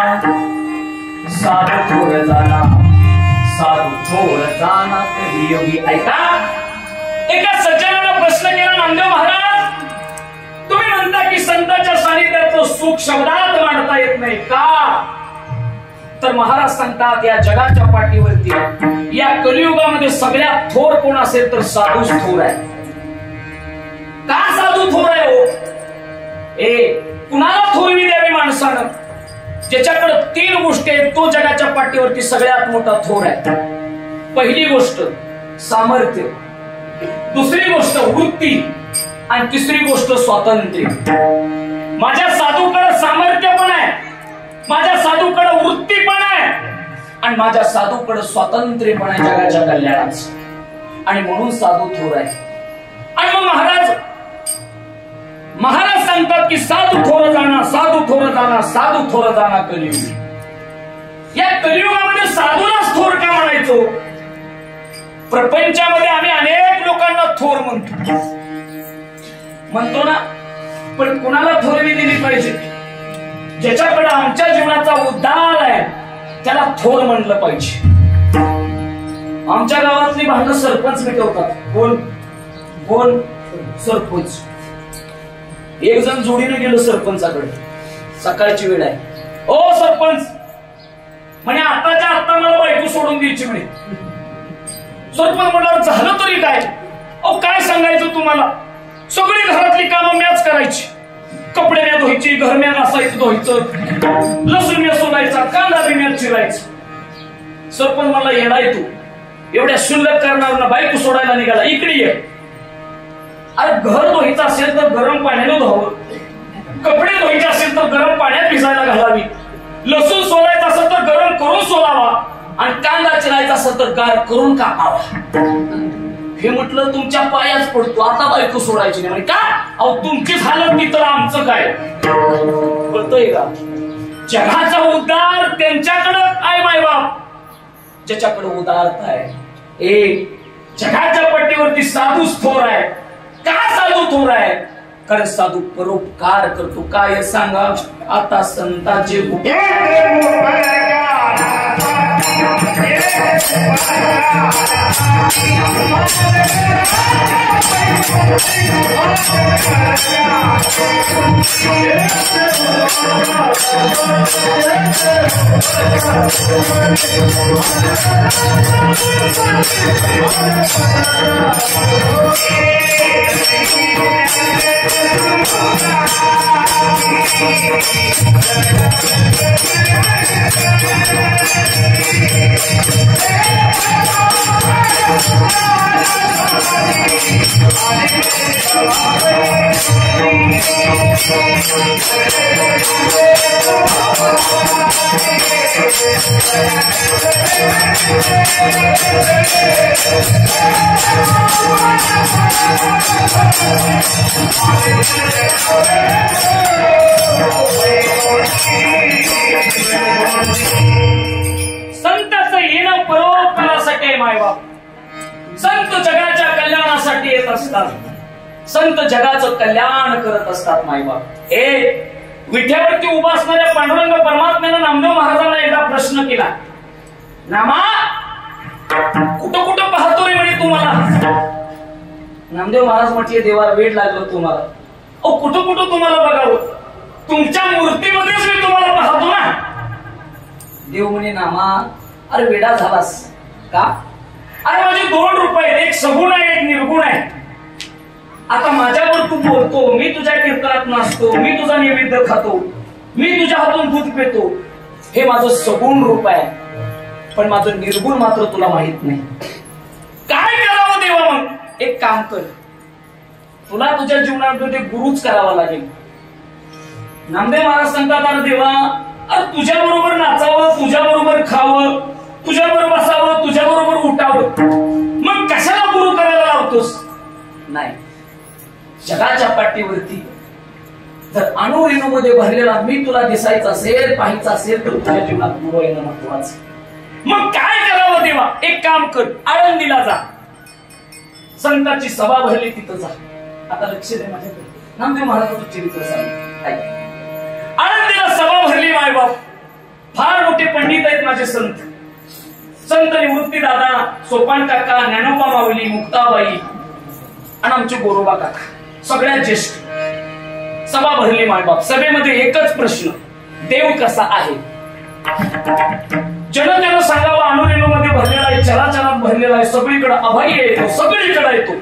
साधू थोर जाना, साधू थोर जाना कलियुगी. ऐका, एका सज्जनाला प्रश्न केला नामदेव महाराज, तुम्ही म्हणता की संतांच्या सानिध्याचं सुख शब्दात मांडता येत नाही का? तर महाराज सांगतात या जगाच्या पाठीवरती या कलियुगामध्ये सगळ्यात थोर कोण असेल तर साधूच थोर आहे. का साधू थोर आहे हो? कुणाला थोरवी द्यावी माणसानं? ज्याच्याकडे 3 गोष्टी आहेत तो जगाच्या पाठीवरती सगळ्यात मोठा थोर आहे. पहिली गोष्ट सामर्थ्य, दुसरी गोष्ट वृत्ती आणि तिसरी गोष्ट स्वातंत्र्य. माझ्या साधूकडे सामर्थ्य पण आहे, माझ्या साधूकडे वृत्ती पण आहे आणि माझ्या साधूकडे स्वातंत्र्य पण आहे जगाच्या कल्याणाचं. आणि म्हणून साधू थोर आहे. आणि मग महाराज सांगतात की साधू थोर जाणा, साधू थोर जाणा, साधू थोर जाणा कलियुगी. या कलियुगामध्ये साधूलाच थोर का म्हणायचो? प्रपंचामध्ये आम्ही अनेक लोकांना थोर म्हणतो ना, पण कुणाला थोरवी दिली पाहिजे? ज्याच्याकडे आमच्या जीवनाचा उद्धार आहे त्याला थोर म्हणलं पाहिजे. आमच्या गावातली भांडणं सरपंच मिटवतात. कोण? सरपंच. एक जण जोडीने गेलो सरपंचाकडे, सकाळची वेळ आहे. ओ सरपंच म्हणे, आताच्या आता मला बायको सोडून द्यायची म्हणे. सरपंच म्हणाल झालं तरी काय? अहो काय सांगायचं तुम्हाला, सगळी घरातली कामं मॅच करायची. कपडे म्या धुवायची, घर म्या घासायचं धुवायचं, लसूण म्या सोलायचा, कांदा बी म्या चिरायचं. सरपंच मला येणार तू एवढ्या शुल्लक करणार ना, बायको सोडायला निघाला, इकडे ये. अरे घर धुवायचं असेल तर गरम पाण्याने धुवावं, कपडे धुवायचे असेल तर गरम पाण्यात भिजायला घालावी, लसूण सोलायचा असेल तर गरम करून सोलावा आणि कांदा चिरायचा असेल तर गार करून कापावा. हे म्हटलं तुमच्या पायाच पडतो, आता बायको सोडायची नाही. का? अहो तुमचीच हालत ती तर आमचं काय? कळतंय का? जगाचा उद्धार त्यांच्याकडे आहे मायबाप, ज्याच्याकडे उदारता आहे. जगाच्या पट्टीवरती साधूच थोर आहे. का साधू थोर आहे? कारण साधू परोपकार करतो. काय सांगा आता संतांचे मायबाप. संत जगाच्या कल्याणासाठी येत असतात. संत जगाचं कल्याण करत असतात मायबाप. हे विठ्यावरती उभा असणाऱ्या पांडुरंग परमात्म्यानं नामदेव महाराजांना एकदा प्रश्न केला. नामा कुठं कुठं पाहतो रे म्हणे तुम्हाला. नामदेव महाराज म्हटले देवा वेळ लागलो तुम्हाला. अहो कुठं कुठं तुम्हाला बघावं. तुमच्या मूर्तीमध्येच मी तुम्हाला पाहतो ना. देव म्हणे नामा अरे वेडा झालास का. अरे माझे 2 रूप आहेत. एक सगुण आहे एक निर्गुण आहे. आता माझ्यावर तू बोलतो. मी तुझ्या कीर्तनात नाचतो. मी तुझा नैवेद्य खातो. मी तुझ्या हातून दूध पितो. हे माझं सगुण रूप आहे. पण माझं निर्गुण मात्र तुला माहित नाही. काय करावं देवा. मग एक काम कर. तुला तुझ्या जीवनामध्ये गुरुच करावा लागेल. नामदेव महाराज सांगतात अरे देवा अरे तुझ्या बरोबर नाचावं. तुझ्या बरोबर खावं. तुझ्या बरोबर बसावं. तुझ्या बरोबर उठावं. मग कशाला गुरु करायला लावतोस. नाही जगाच्या पाठीवरती जर अणुरेणूमध्ये भरलेला मी तुला दिसायचं असेल पाहायचं असेल तर तुझ्या जीवनात गुरु येणं महत्वाचं. मग काय करावं देवा. एक काम कर आळंदीला जा. संतांची सभा भरली तिथं जा. आता लक्ष दे माझ्याकडे. नामदेव महाराजांचं चरित्र सांग. आळंदीला सभा भरली मायबाप. फार मोठे पंडित आहेत माझे संत. संत निवृत्ती दादा, सोपान काका, ज्ञानोबा माऊली, मुक्ताबाई आणि आमचे गोरोबा काका सगळ्यात ज्येष्ठ. सभा भरली मायबाप. सभेमध्ये एकच प्रश्न. देव कसा आहे. जनतेनं सांगावं अणुरेणूमध्ये भरलेला आहे. चराचरात भरलेला आहे. सगळीकडे अभय येतो. सगळीकडे येतो.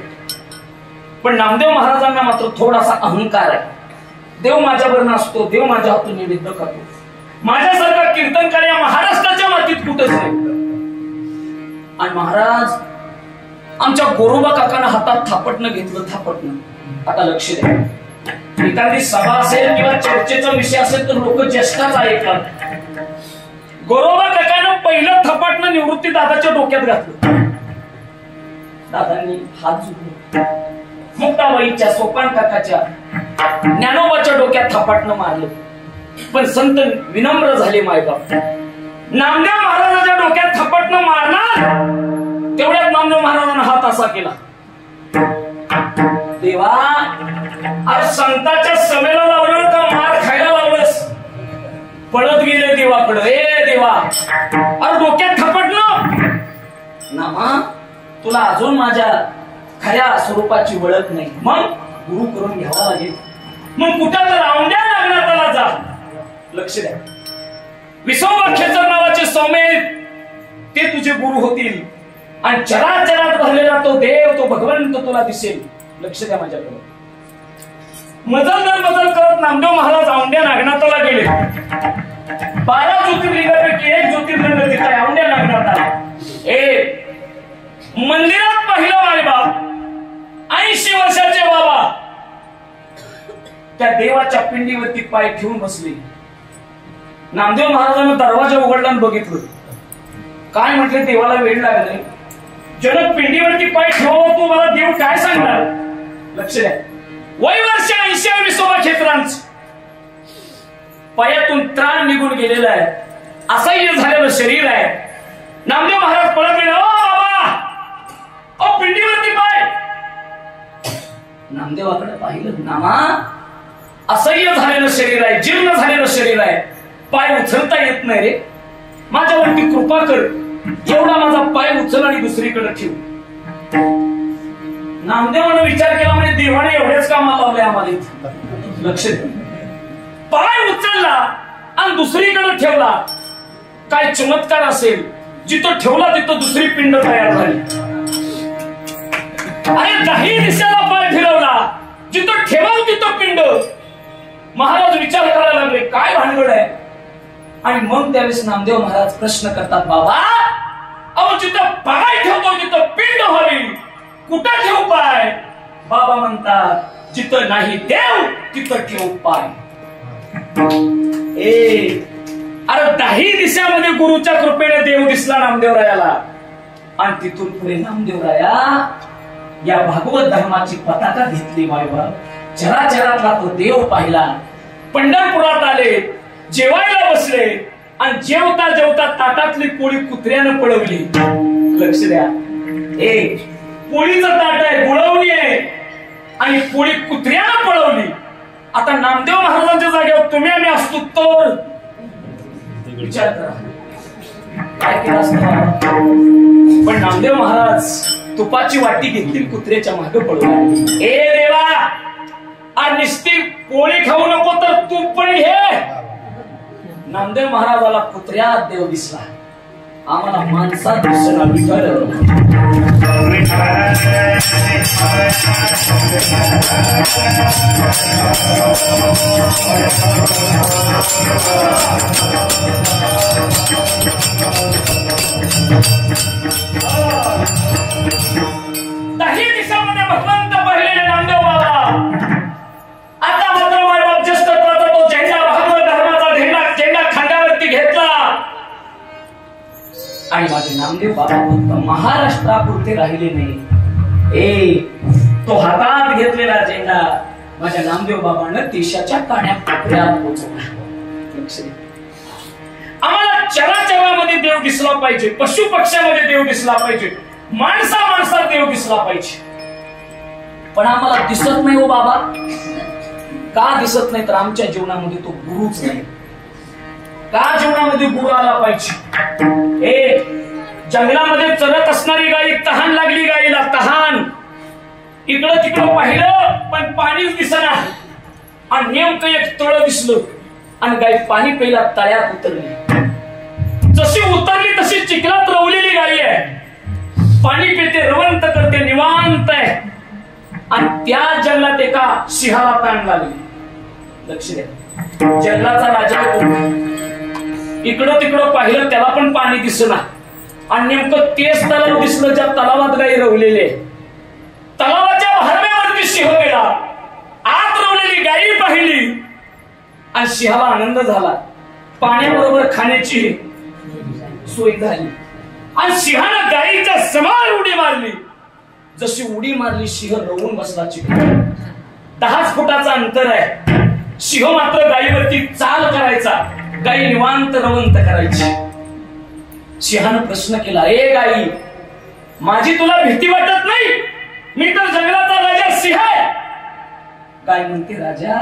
पण नामदेव महाराजांना मात्र थोडासा अहंकार आहे. देव माझ्यावर नसतो. देव माझ्या हातून नैवेद्य करतो. माझ्यासारखा कीर्तनकार या महाराष्ट्राच्या मातीत कुठंच नाही. आणि महाराज आमच्या गोरोबा काकांना हातात थापटणं घेतलं. थापटणं. आता लक्ष द्या. एखादी सभा असेल किंवा चर्चेचा विषय असेल तर लोक ज्येष्ठाच ऐकतात. गोरोबा काकानं पहिलं थपाटणं निवृत्ती दादाच्या डोक्यात घातलं. दादांनी हात झुकले. मुक्ताबाईच्या, सोपान काकाच्या, ज्ञानोबाच्या डोक्यात थपाटणं मारलं. पण संत विनम्र झाले मायबाप. नामदेव महाराजांच्या डोक्यात थपाटणं मारणार तेवढ्यात नामदेव महाराजांना हात असा केला. देवा अरे संतांच्या सभेला लावलं का मार खायला लावलंस. पळत गेले देवाकडे. ए देवा अरे डोक्यात थपटलं. नामा तुला अजून माझ्या खऱ्या स्वरूपाची ओळख नाही. मग गुरु करून घ्यावा लागेल. मग कुठं तर औंड्या लग्नाला जा. लक्ष द्या. विसोबा खेचर नावाचे सौम्य ते तुझे गुरु होतील. आणि चराचरात भरलेला तो देव तो भगवंत तुला दिसेल. लक्ष द्या माझ्याकडे. मजल करत नामदेव महाराज औंड्या नागनाथाला गेले. 12 ज्योतिर्लिंगापैकी एक ज्योतिर्लिंग तिथे औंड्या नागनाथाला. मंदिरात पाहिलं मायबाप 80 वर्षाचे बाबा त्या देवाच्या पिंडीवरती पाय ठेवून बसले. नामदेव महाराजांना दरवाजा उघडला आणि बघितलं. काय म्हटले देवाला वेळ लागले. जनक पिंडीवरती पाय ठेवावं तू मला देव काय सांगणार. लक्ष द्या. वय वर्ष 80 विसोबा क्षेत्रांच पायातून त्राण निघून गेलेला आहे. असह्य झालेलं शरीर आहे. नामदेव महाराज पळत गेले. ओ बाबा ओ पिंडीवरती पाय. नामदेवाकडे पाहिलं. नामा असह्य झालेलं शरीर आहे. जीर्ण झालेलं शरीर आहे. पाय उचलता येत नाही रे. माझ्यावरती कृपा कर. एवढा माझा पाय उचल आणि दुसरीकडे ठेव. नामदेवानं विचार केला म्हणजे देवाने एवढेच कामाला लावले आम्हाला. लक्ष दे. पाय उचलला आणि दुसरीकडे ठेवला. काय चमत्कार असेल. जिथं ठेवला तिथं दुसरी पिंड तयार झाली. अरे 10 दिशेला पाय फिरवला. जिथं ठेवाल तिथं पिंड. महाराज विचार करायला लागले काय भानगड आहे. आणि मग त्यावेळेस नामदेव महाराज प्रश्न करतात. बाबा अहो जिथं पाय ठेवतो तिथं पिंड व्हावी. कुठं ठेवू पाय. बाबा म्हणतात जिथं नाही देव तिथं ठेवू पाय. अरे 10 दिशामध्ये गुरुच्या कृपेने देव दिसला नामदेवरायाला. आणि तिथून पुढे नामदेवराया या भागवत धर्माची पताका घेतली. बाबा चराचरातला तो देव पाहिला. पंढरपुरात आले. जेवायला बसले आणि जेवता जेवता ताटातली पोळी कुत्र्यानं पळवली. लक्ष द्या. पोळीचं ताट आहे, गुळवणी आहे आणि पोळी कुत्र्याला पळवली. आता नामदेव महाराजांच्या जागेवर तुम्ही आम्ही असतो तर विचार करा काय केलं असतं. पण नामदेव महाराज तुपाची वाटी घेतली, कुत्र्याच्या मागे पळवली. ए देवा, आज नुसती पोळी खाऊ नको तर तूप पण घे. नामदेव महाराजाला कुत्र्यात देव दिसला, आम्हाला माणसात दिसला विठ्ठल. काही दिवसामध्ये भगवंत पाहिलेले नामदेव बाबा. आता मात्र मायबाप ज्येष्ठ तो झेंडा भागवत धर्माचा झेंडा खांद्यावरती घेतला आणि माझे नामदेव बाबा फक्त महाराष्ट्रापुरते राहिले नाही. तो हातात घेतलेला झेंडा माझ्या नामदेव बाबांना देशाच्या कानाकोपऱ्यात पोहोचवला. आम्हाला चराचरामध्ये देव दिसला पाहिजे, पशु पक्ष्यामध्ये देव दिसला पाहिजे, माणसात देव दिसला पाहिजे. पण आम्हाला दिसत नाही हो बाबा. का दिसत नाही तर आमच्या जीवनामध्ये तो गुरुच नाही. का जीवनामध्ये गुरु आला पाहिजे. जंगलामध्ये चरत असणारी गाई, तहान लागली गाईला, तहान. इकडं तिकडं पाहिलं पण पाणीच दिसना आणि नेमकं एक तळ दिसलं आणि गाई पाणी प्यायला तळ्यात उतरली. जशी उतरली तशी चिखलात रवलेली गाई आहे. पाणी पिते, रवंत करते, निवांत आहे. आणि त्या जंगलात एका सिंहाला ताण लागली. लक्ष द्या, जंगलाचा राजा इकडं तिकडं पाहिलं, त्याला पण पाणी दिसना आणि नेमकं तेच तलाव दिसलं ज्या तलावात गाई रवलेले. तलावाच्या भरण्यावरती सिंह गेला, आत रवलेली गाई पाहिली आणि सिंहाला आनंद झाला. पाण्याबरोबर खाण्याची सोय झाली आणि सिंहानं गाईच्या समान उडी मारली. जशी उडी मारली सिंह रवून बसला. 10 फुटाचा अंतर आहे. सिंह मात्र गाईवरती चाल करायचा, गाई निवांत रवंत करायची. सिंहानं प्रश्न केला, ए गाई, माझी तुला भीती वाटत नाही? मी तर जंगलाचा राजा सिंह आहे. गाय म्हणते, राजा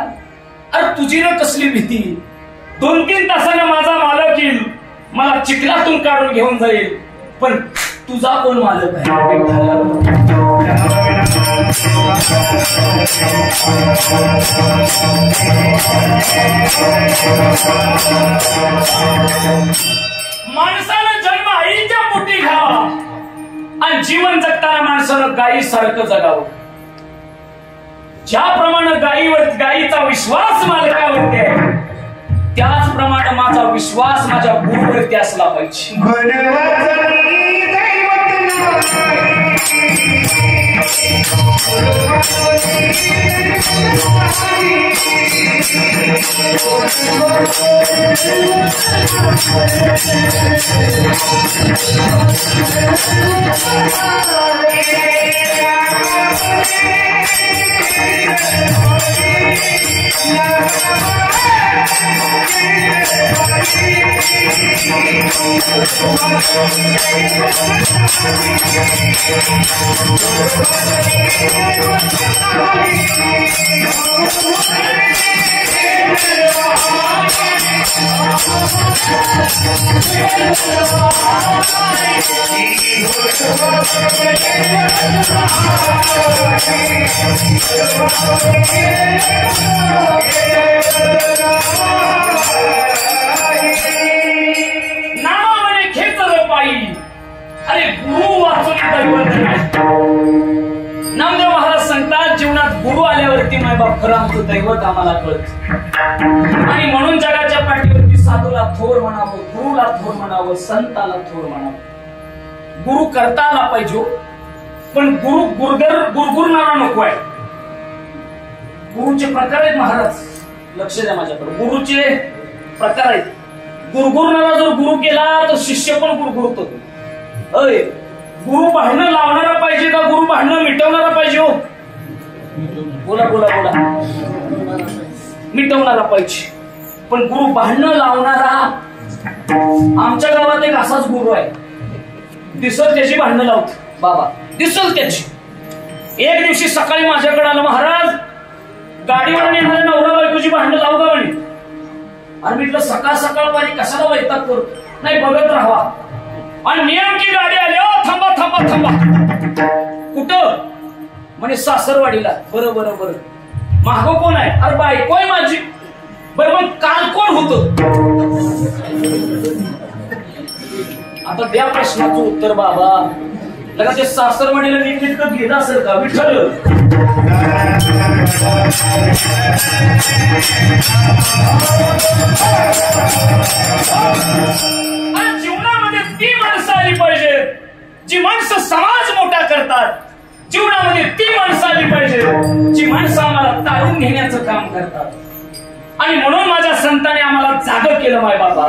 अरे तुझी न कसली भीती? 2-3 तासाने माझा मालक येईल, मला चिखलातून काढून घेऊन जाईल. पण तुझा कोण मालक आहे? माणसानं जन्म आईच्या पोटी घ्यावा आणि जीवन जगताना माणसानं गायीसारखं जगावं. ज्याप्रमाणे गायीचा विश्वास मालकावरती आहे, त्याचप्रमाणे माझा विश्वास माझ्या गुरुवरती असला पाहिजे. नामाने खेचलं पायी. अरे गुरु वाचून दैवत नाही. नामदेव महाराज सांगतात, जीवनात गुरु आल्यावरती मायबाप खरं आमचं दैवत आम्हाला कळत. आणि म्हणून जगाच्या पाठीवरती साधूला थोर म्हणावं, गुरुला थोर म्हणावं, संताला थोर म्हणावं. गुरु करता आला पाहिजे, पण गुरगुरणारा नको आहे. गुरुचे प्रकार आहेत महाराज, लक्ष द्या माझ्याकडे. गुरुचे प्रकार आहेत. गुरगुरणारा जर गुरु केला तर शिष्य पण गुरगुरतो. अय, गुरु भांडणं लावणारा पाहिजे का गुरु भांडणं मिटवणारा पाहिजे? हो, बोला बोला बोला. मिटवणारा पाहिजे. पण गुरु भांडणं लावणारा, आमच्या गावात एक असाच गुरु आहे. दिसल त्याची भांडणं लावतो बाबा, दिसल त्याची. एक दिवशी सकाळी माझ्याकडे आलं, महाराज गाडीवर येणाऱ्या नवरा बायकोची भांडणं लावू का म्हणे. आणि म्हटलं सकाळ सकाळ पाणी कशाला वैताग करतो, नाही बघत राहावा. आणि नेमकी गाडी आली, थांबा थांबा थांबा. कुठं म्हणे सासरवाडीला. बरं बरं बरं, मागो कोण आहे? अरे बायको आहे माझी. बरं मग काल कोण होतं? आता द्या प्रश्नाचं उत्तर बाबा. लगा ते सासरवाडीला नीटनेटकं गेलं असेल का विठ्ठल? जीवनामध्ये ती माणसं आली पाहिजे जी माणसं समाज मोठा करतात. जीवनामध्ये ती माणसं आली पाहिजे जी माणसं आम्हाला तारून घेण्याचं काम करतात. आणि म्हणून माझ्या संतांनी आम्हाला जागं केलं माय बाबा.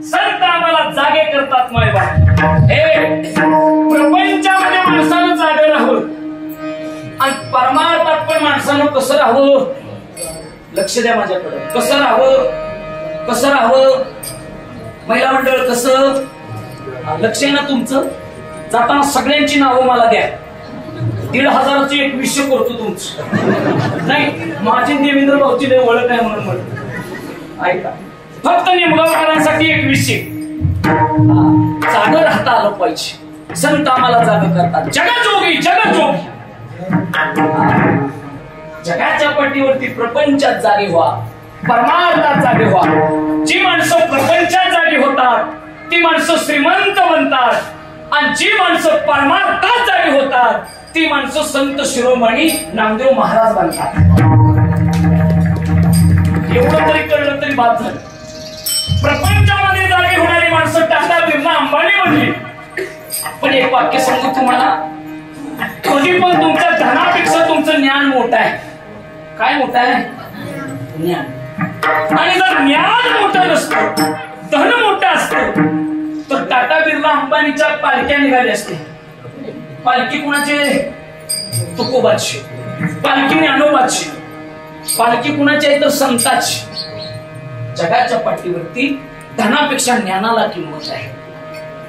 संत आम्हाला जागे करतात माय बा. प्रपंचामध्ये माणसानं जागे राहावं आणि परमार्थात पण माणसानं कसं राहावं. लक्ष द्या माझ्याकडे. कसं राहावं, कसं राहावं. महिला मंडळ कसं, लक्ष आहे ना तुमचं. जाताना सगळ्यांची नावं मला द्या. 1,500ची एक विषय करतो तुमचं. नाही माझी देवेंद्र भाऊची लय ओळख आहे म्हणून म्हणतो. ऐका फक्त निमगावकरांसाठी एक विषय. जागं राहता आलं पाहिजे. संत आम्हाला जागं करतात. जगजोगी जगजोगी. जगाच्या पट्टीवरती प्रपंचात जागे व्हा, परमार्थात जागे व्हा. जी माणसं प्रपंचात जागी होतात ती माणसं श्रीमंत बनतात आणि जी माणसं परमार्थात जागी होतात ती माणसं संत शिरोमणी नामदेव महाराज बनतात. एवढं तरी कळलं तरी बाद झालं. प्रपंचामध्ये जागी होणारी माणसं टाटा बिर्ला अंबानी बनली. पण एक वाक्य सांगू तुम्हाला, कधी पण तुमच्या धनापेक्षा तुमचं ज्ञान मोठं आहे. काय मोठं आहे? ज्ञान. आणि जर ज्ञान मोठं नसतं, धन मोठं असतं तर टाटा बिर्ला अंबानीच्या पालख्या निघाल्या असते. पालखी कुणाचे? तुकोबाची. पालखी ज्ञानोबाची. पालखी कुणाची आहे तर संताची. जगाच्या पाठीवरती धनापेक्षा ज्ञानाला किंमत आहे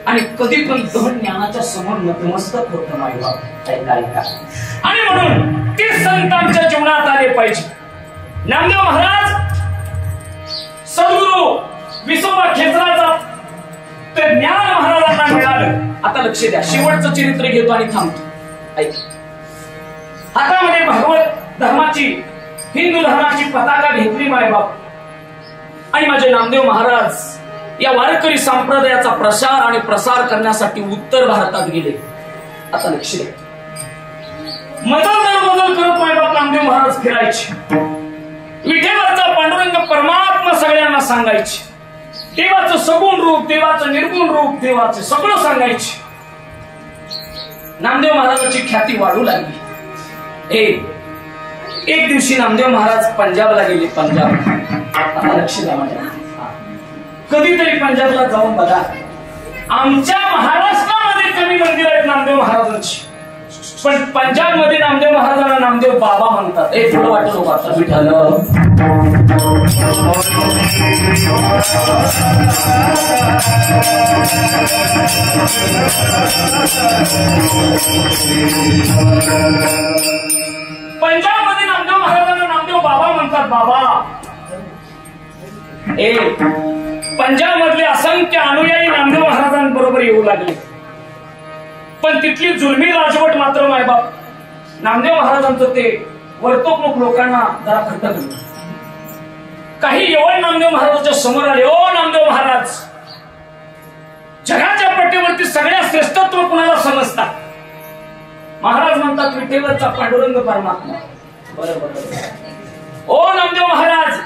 आणि कधी पण धन ज्ञानाच्या समोर नतमस्तक होत नाही बाबा. आणि म्हणून ते संत आमच्या जीवनात आले पाहिजे. नामदेव महाराज सद्गुरु विसोबा खेचराचा ते ज्ञान महाराजांना मिळालं. आता लक्ष द्या, शेवटचं चरित्र घेतो आणि थांबतो. ऐक. हातामध्ये भागवत धर्माची, हिंदू धर्माची पताका घेतली मायबाप आणि माझे नामदेव महाराज या वारकरी संप्रदायाचा प्रसार आणि प्रसार करण्यासाठी उत्तर भारतात गेले. आता लक्ष द्या. मदल करत मायबाप नामदेव महाराज फिरायचे. विठेवरचा पांडुरंग परमात्मा सगळ्यांना सांगायचे. देवाचं सगुण रूप, देवाचं निर्गुण रूप, देवाचं सगळं सांगायचे. नामदेव महाराजांची ख्याती वाढू लागली. एक दिवशी नामदेव महाराज पंजाबला गेले. पंजाब, आता लक्ष द्या माझ्या, कधीतरी पंजाबला जाऊन बघा. आमच्या महाराष्ट्रामध्ये कमी मंदिर आहेत नामदेव महाराजांची, पण पंजाब मध्ये नामदेव महाराजांना नामदेव बाबा म्हणतात. थोडं वाटलं आता विठाल. पंजाब मध्ये नामदेव महाराजांना नामदेव बाबा म्हणतात. बाबा पंजाब मधले असंख्य अनुयायी नामदेव महाराजांबरोबर येऊ लागले. पण तिथली जुलमी राजवट मात्र मायबाप नामदेव महाराजांचं ते वर्तवणूक लोकांना जरा खटकलं. काही यवन नामदेव महाराजांच्या समोर आले. ओ नामदेव महाराज, जगाच्या पट्टीवरती सगळ्या श्रेष्ठत्व कुणाला समजतात? महाराज म्हणतात विठेवरचा पांडुरंग परमात्मा. बरोबर. ओ नामदेव महाराज,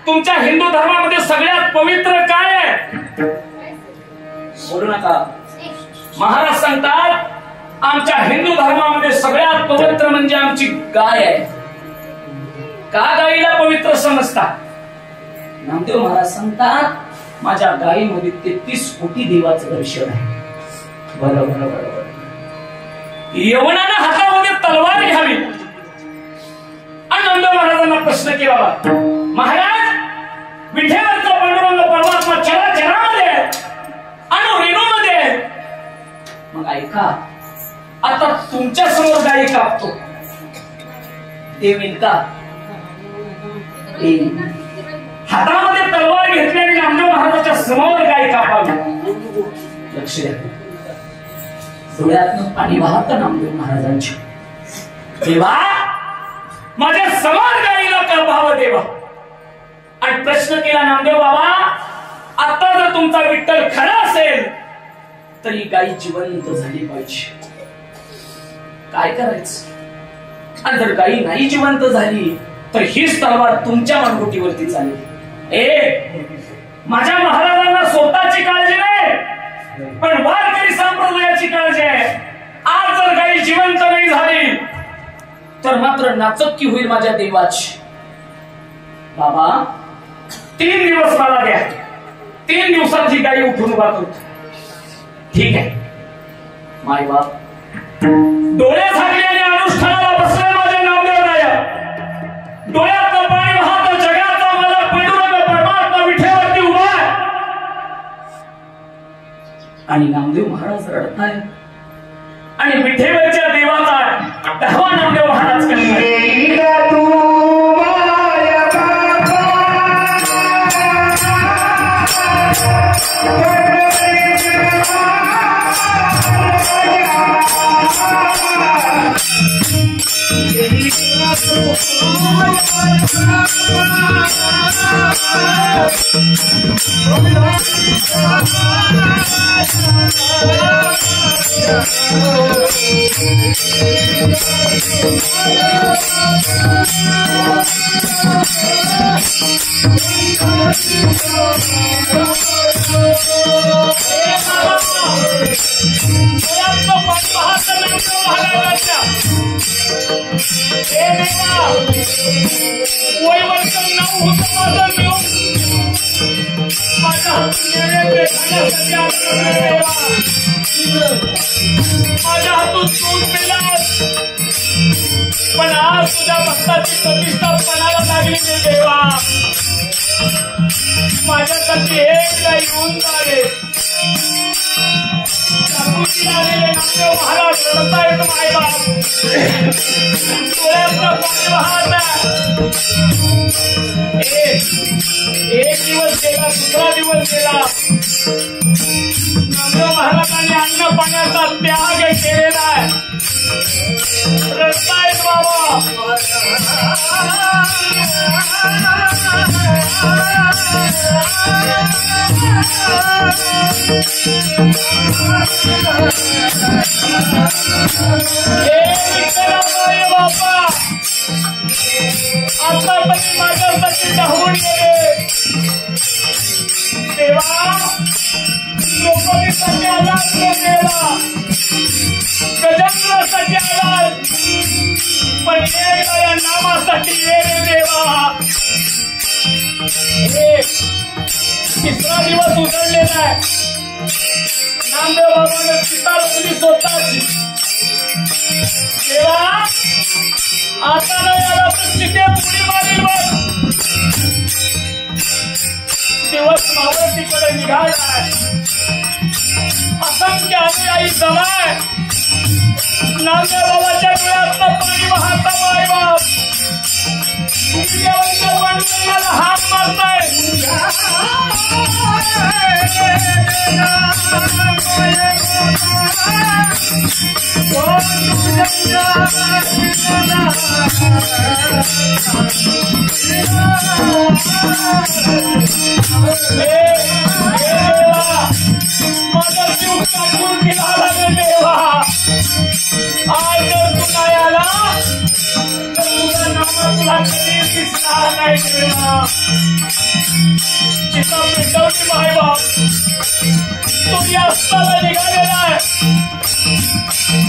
तुमच्या हिंदू धर्मामध्ये सगळ्यात पवित्र काय आहे? बोलू नका. महाराज सांगतात आमच्या हिंदू धर्मामध्ये सगळ्यात पवित्र म्हणजे आमची गाय आहे. का गायीला पवित्र समजतात? नामदेव महाराज सांगतात माझ्या गायीमध्ये 33 कोटी देवाचं दर्शन आहे. बरोबर. यवनानं हातामध्ये तलवार घ्यावी आणि नामदेव महाराजांना प्रश्न केला. महाराज, विठेवरचा पांडुरंग परमात्मा चराचरामध्ये आणि रेणूमध्ये. मग ऐका, आता तुमच्या समोर गायी कापतो, देवील का? हातामध्ये तलवार घेतली आणि नामदेव महाराजांच्या समोर गायी कापावी. लक्ष द्या, डोळ्यातनं पाणी वाहत नामदेव महाराजांच्या. देवा, माझ्या समोर गायीला कापावं देवा. आणि प्रश्न केला नामदेव बाबा, आता जर तुमचा विठ्ठल खरा असेल तर ही गायी जिवंत झाली पाहिजे. काय करायचं? आणि जर गायी नाही जिवंत झाली तर हीच तलवार तुमच्या मानगुटीवरती चालेल. माझ्या महाराजांना स्वतःची काळजी नाही, पण वारकरी संप्रदायाची काळजी आहे. आज जर गायी जिवंत नाही झाली तर मात्र नाचक्की होईल माझ्या देवाची. बाबा, 3 दिवस मला द्या. 3 दिवसात ही गायी उठून उभा करतो. ठीक आहे. माय बाप डोळे झाकल्याने अनुष्ठानाला बसले माझे नामदेव राया. डोळ्यात पाणी वाहत जगाचा माझा पांडुरंग परमात्मा विठेवरती उभा आहे. आणि नामदेव महाराज रडताय आणि विठेवरच्या देवाचा दहावा नामदेव महाराज करताय. माझ्या हातून दूध पिलास, पण आज तुझ्या भक्ताची प्रतिष्ठा पणाला लागली देवा. माझ्यासाठी एक गाय येऊन जावे. नामदेव महाराज रडतायत मायबाप. डोळ्यातनं पाणी वाहत. एक दिवस गेला, दुसरा दिवस गेला. नामदेव महाराजांनी अन्न पाण्याचा त्याग केलेला आहे. रडतायत बाबा. विठ्ठला स्वामी माझ्यासाठी धावून गेले. देवा द्रौपदीसाठी आलास रे देवा, गजेंद्रासाठी आलास, पण एकदा या नामासाठी ये रे देवा. हे तिसरा दिवस उजळलेला आहे. नामदेव बाबाने चिता रचली स्वतःची. देवा आता न याला तर चितेत उडी मारील बघ. दिवस मावळतीकडे निघालाय. असंख्य अनुयायी जमाय. नामदेव बाबाच्या डोळ्यातलं पाणी वाहतं माय बाप. देवाच्या वंदनाला हात मारताय. माझा जीव टाकून निघाला रे देवा. आज जर तू नाही आला तर तुझा नाम तुला कधी दिसणार नाही देवा. चिता पेटवली मायबाप. तुम्ही असताना निघालेला आहे.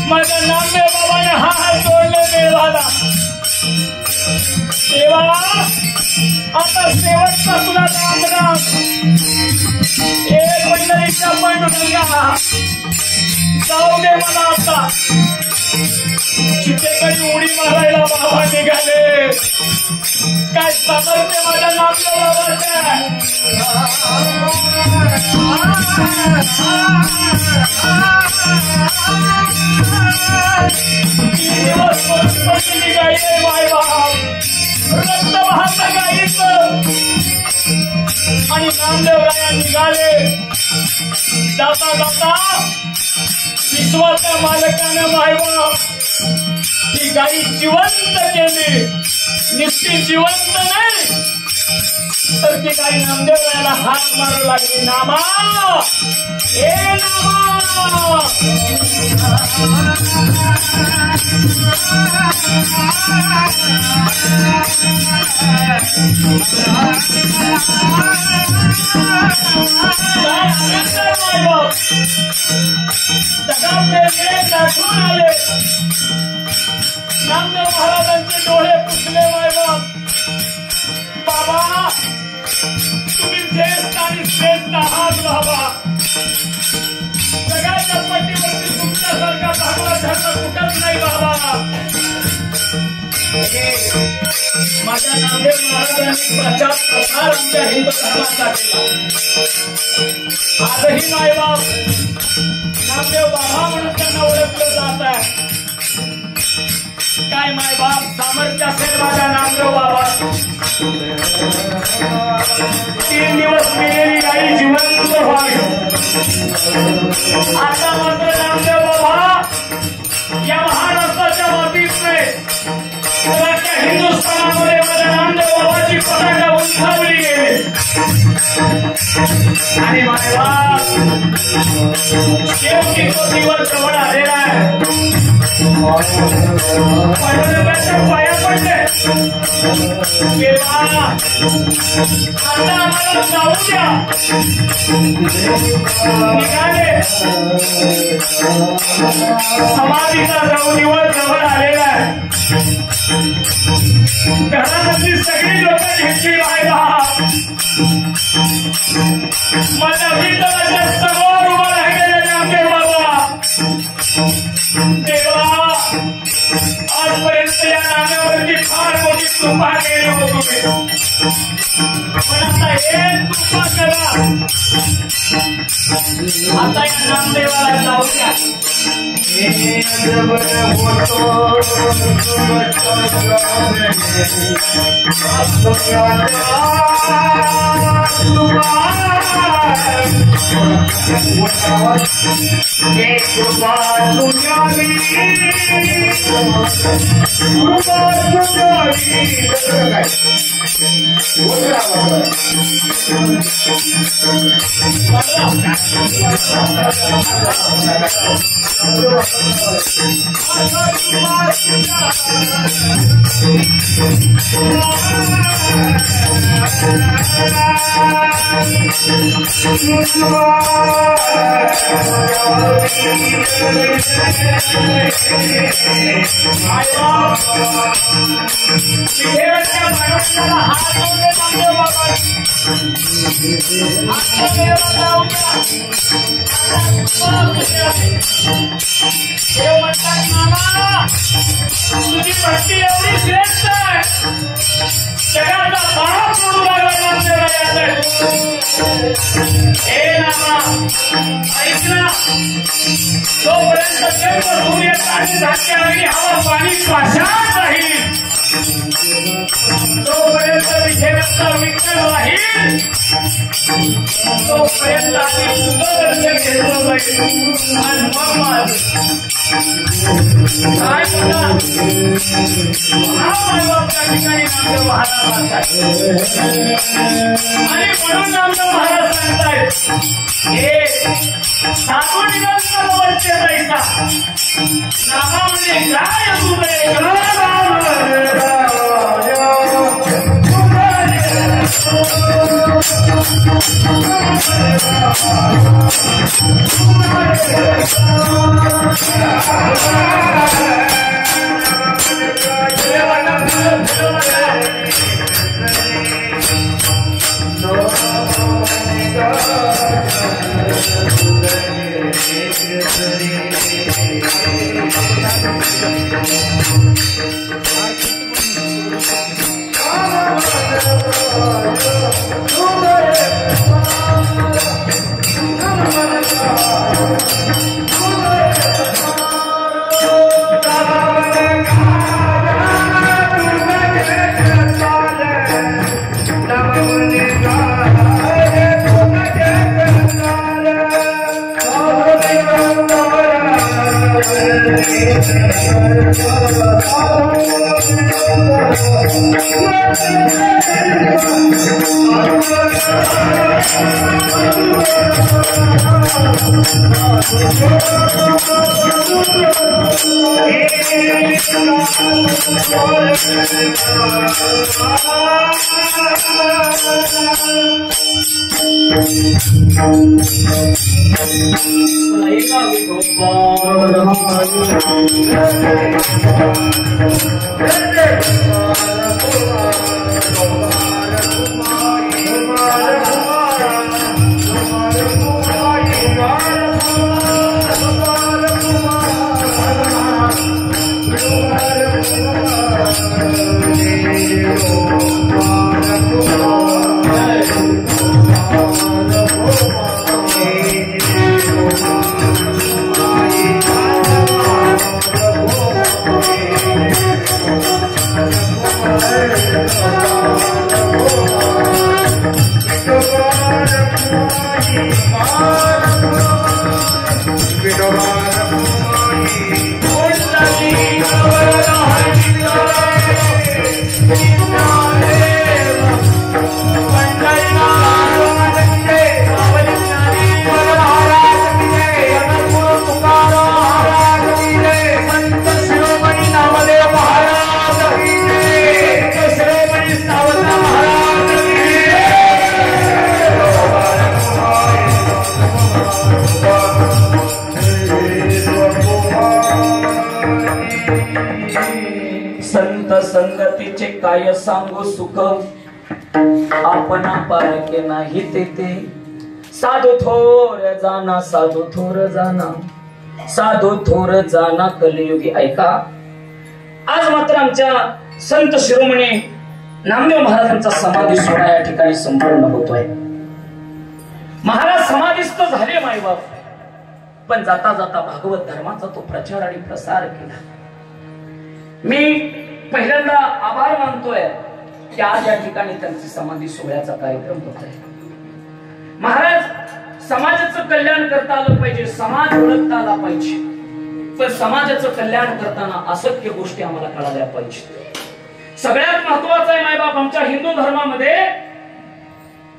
माझ्या नामदेव बाबाने हात जोडले देवाला. देवा आता शेवटचा तुला नामराम. एक पंढरीच्या पांडुरंगा जाऊ दे मला आता. चितेकडे उडी मारायला बाबा निघाले. काय सामर्थ्य माझ्या नामदेव बाबाचं. दिवस पडलेली गाई आहे मायबाप. रक्त वाहतं गाईचं. आणि नामदेवराया निघाले. जाता जाता विश्वाच्या मालकानं मायबाप ही गाई जिवंत केली. निश्चित जिवंत नाही तर ती गाई नामदेवरायाला हात मारू लागली. नामा हे नामा. दाखवून आले. नामदेव महाराजांचे डोळे पुसले मायबाप. बाबा तुम्ही ज्येष्ठ आणि श्रेष्ठ आहात बाबा. जगाच्या पट्टीवरती तुमच्यासारखा धाकला धर्म कुठंच नाही बाबा. माझ्या नामदेव महाराजांनी प्रचार प्रसार आमच्या हिंदू धर्माचा केला. आजही मायबाप नामदेव बाबा म्हणून त्यांना ओळखलं जात आहे. काय मायबाप सामर्थ्य असेल माझ्या नामदेव बाबा. 3 दिवस मेलेली गाई जिवंत व्हावी. आता मात्र नामदेव बाबा या महाराष्ट्राच्या मातीत नाही तर हिंदुस्थानामध्ये माझ्या नामदेव बाबाची पताका उंचावली गेली. आणि मायबाप शेवटी तो दिवस जवळ आलेला आहे. पांडुरंगाच्या पाया पडले. देवा आता आम्हाला जाऊ द्या. निघाले. समाधीचा जाऊ दिवस जवळ आलेला आहे. घरामधली सगळी लोक घेतली व्हायला. माझ्या विठ्ठलाच्या समोर उभा राहिलेले नामदेव बाबा. देवा आजपर्यंत या नाम्यावरती फार मोठी कृपा केली हो तुम्ही. पण आता एक कृपा करा. आता या नामदेवाला जाऊ द्या. तुझी भक्ती एवढी श्रेष्ठ आहे जगाचा बाळा पडू लागला हे नामा ऐक ना जोपर्यंत सर्व सूर्य काढून धाक्या आणि हवा पाणी पाषाण राहील जोपर्यंत विखेचा विक्रम राहील तोपर्यंत आम्ही तुझं दर्शन घेतलं पाहिजे आणि मग माझं काय म्हणा महामानव त्या ठिकाणी नामदेव महाराज आणि म्हणून नामदेव महाराज सांगतायत हे साधू निरंतर जायचा नामामध्ये काय संगतीचे काय सांगू सुख आपण पारखे नाही ते साधू थोर जाना साधू थोर जाना साधू थोर जाना कलियुगी ऐका आज मात्र आमच्या संत शिरोमणी नामदेव महाराजांचा समाधी सोहळा या ठिकाणी संपन्न होतोय। महाराज समाधीस्थ झाले मायबाप पण जाता जाता भागवत धर्माचा तो प्रचार आणि प्रसार केला। मी पहिल्यांदा आभार मानतोय की आज या ठिकाणी त्यांची समाधी सोहळ्याचा कार्यक्रम होत आहे। महाराज समाजाचं कल्याण करता आलं पाहिजे, समाज ओळखता आला पाहिजे, पण समाजाचं कल्याण करताना असत्य गोष्टी आम्हाला कळाल्या पाहिजे। सगळ्यात महत्वाचं आहे मायबाप आमच्या हिंदू धर्मामध्ये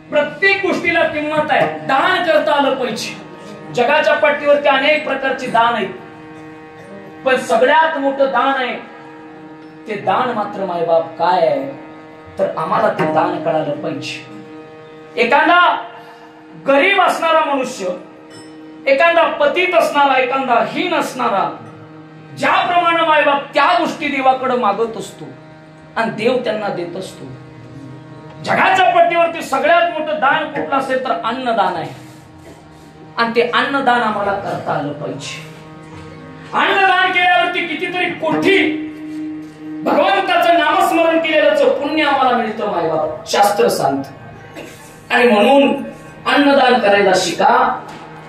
प्रत्येक गोष्टीला किंमत आहे. दान करता आलं पाहिजे. जगाच्या पाठीवरती अनेक प्रकारचे दान आहेत, पण सगळ्यात मोठं दान आहे ते दान मात्र मायबाप काय आहे तर आम्हाला ते दान कळालं पाहिजे. एखादा गरीब असणारा मनुष्य, एखादा पतित असणारा, एखादा हीन असणारा, ज्याप्रमाणे मायबाप त्या गोष्टी देवाकडे मागत असतो आणि देव त्यांना देत असतो. जगाच्या पट्टीवरती सगळ्यात मोठं दान कुठलं असेल तर अन्नदान आहे, आणि ते अन्नदान आम्हाला करता आलं पाहिजे. अन्नदान केल्यावरती कितीतरी कोटी भगवंताचं नामस्मरण केलेलं पुण्य आम्हाला मिळतं मायबाप, शास्त्र सांगत. आणि म्हणून अन्नदान करायला शिका,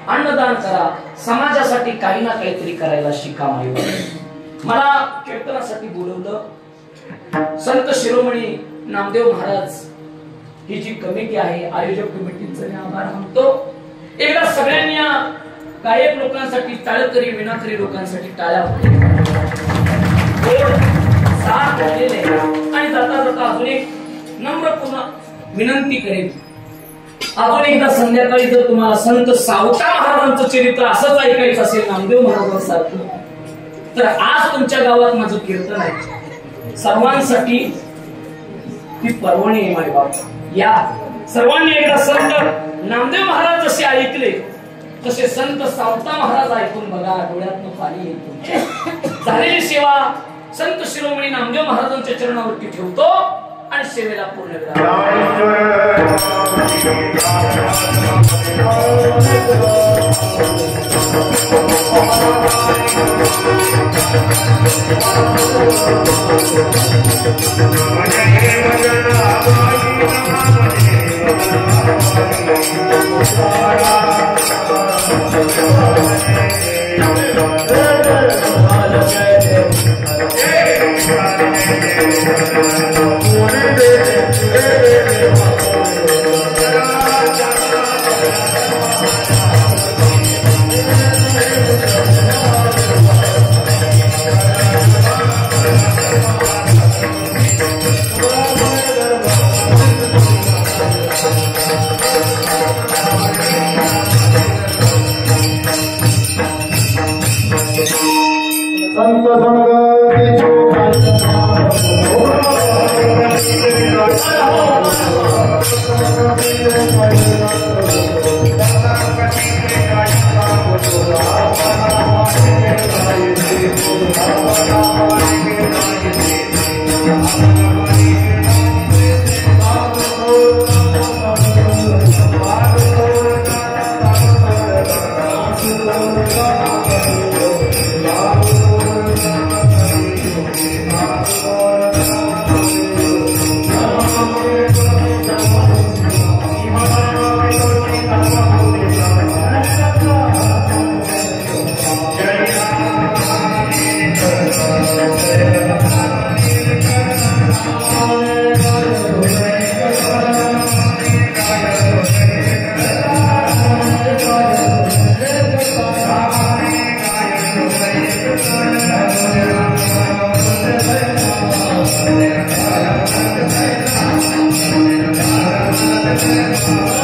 अन्नदान करा, समाजासाठी काही ना काहीतरी करायला शिका मायबाप. मला कीर्तनासाठी बोलवलं संत शिरोमणी नामदेव महाराज ही जी कमिटी आहे, आयोजक कमिटीचं मी आभार मानतो. एकदा सगळ्यांनी या गायक लोकांसाठी, टाळकरी विनाकरी लोकांसाठी टाळ्या आणि जाता जाता अजून एक नम्रपूर्ण विनंती करेन. अजून एकदा संध्याकाळी जर तुम्हाला संत सावता महाराजांचं चरित्र असंच ऐकायचं असेल नामदेव महाराजांसारखं, तर आज तुमच्या गावात माझं कीर्तन आहे. सर्वांसाठी ही पर्वणी आहे मायबाप. या सर्वांनी एकदा संत नामदेव महाराज जसे ऐकले तसे संत सावता महाराज ऐकून बघा, डोळ्यातनं पाणी येतो. झालेली सेवा संत शिरोमणी नामदेव महाराजांच्या चरणावरती ठेवतो आणि सेवेला पूर्ण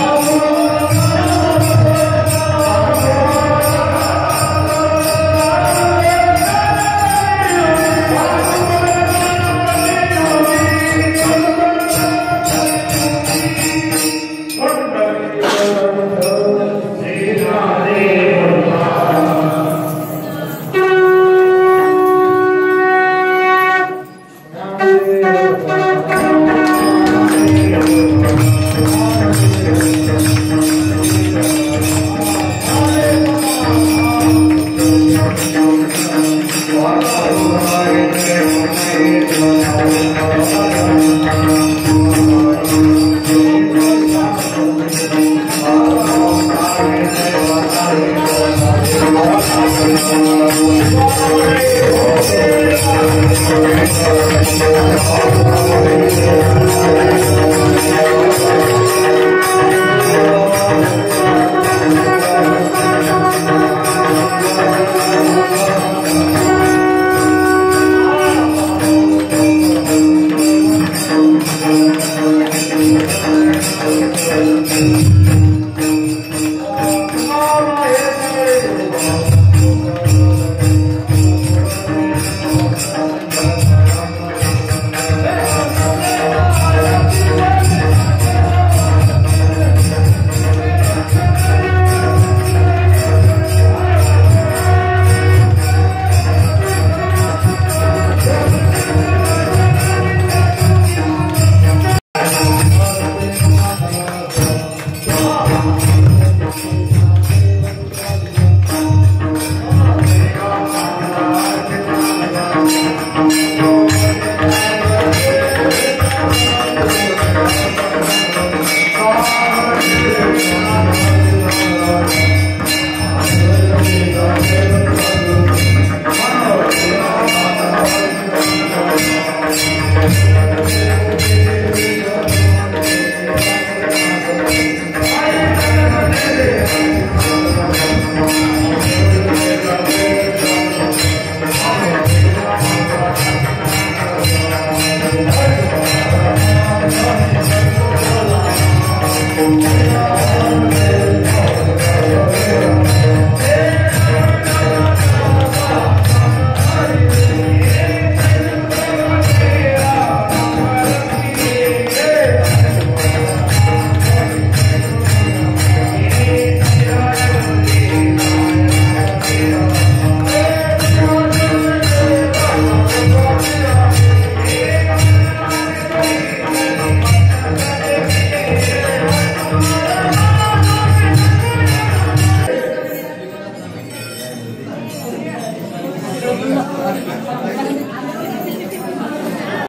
Oh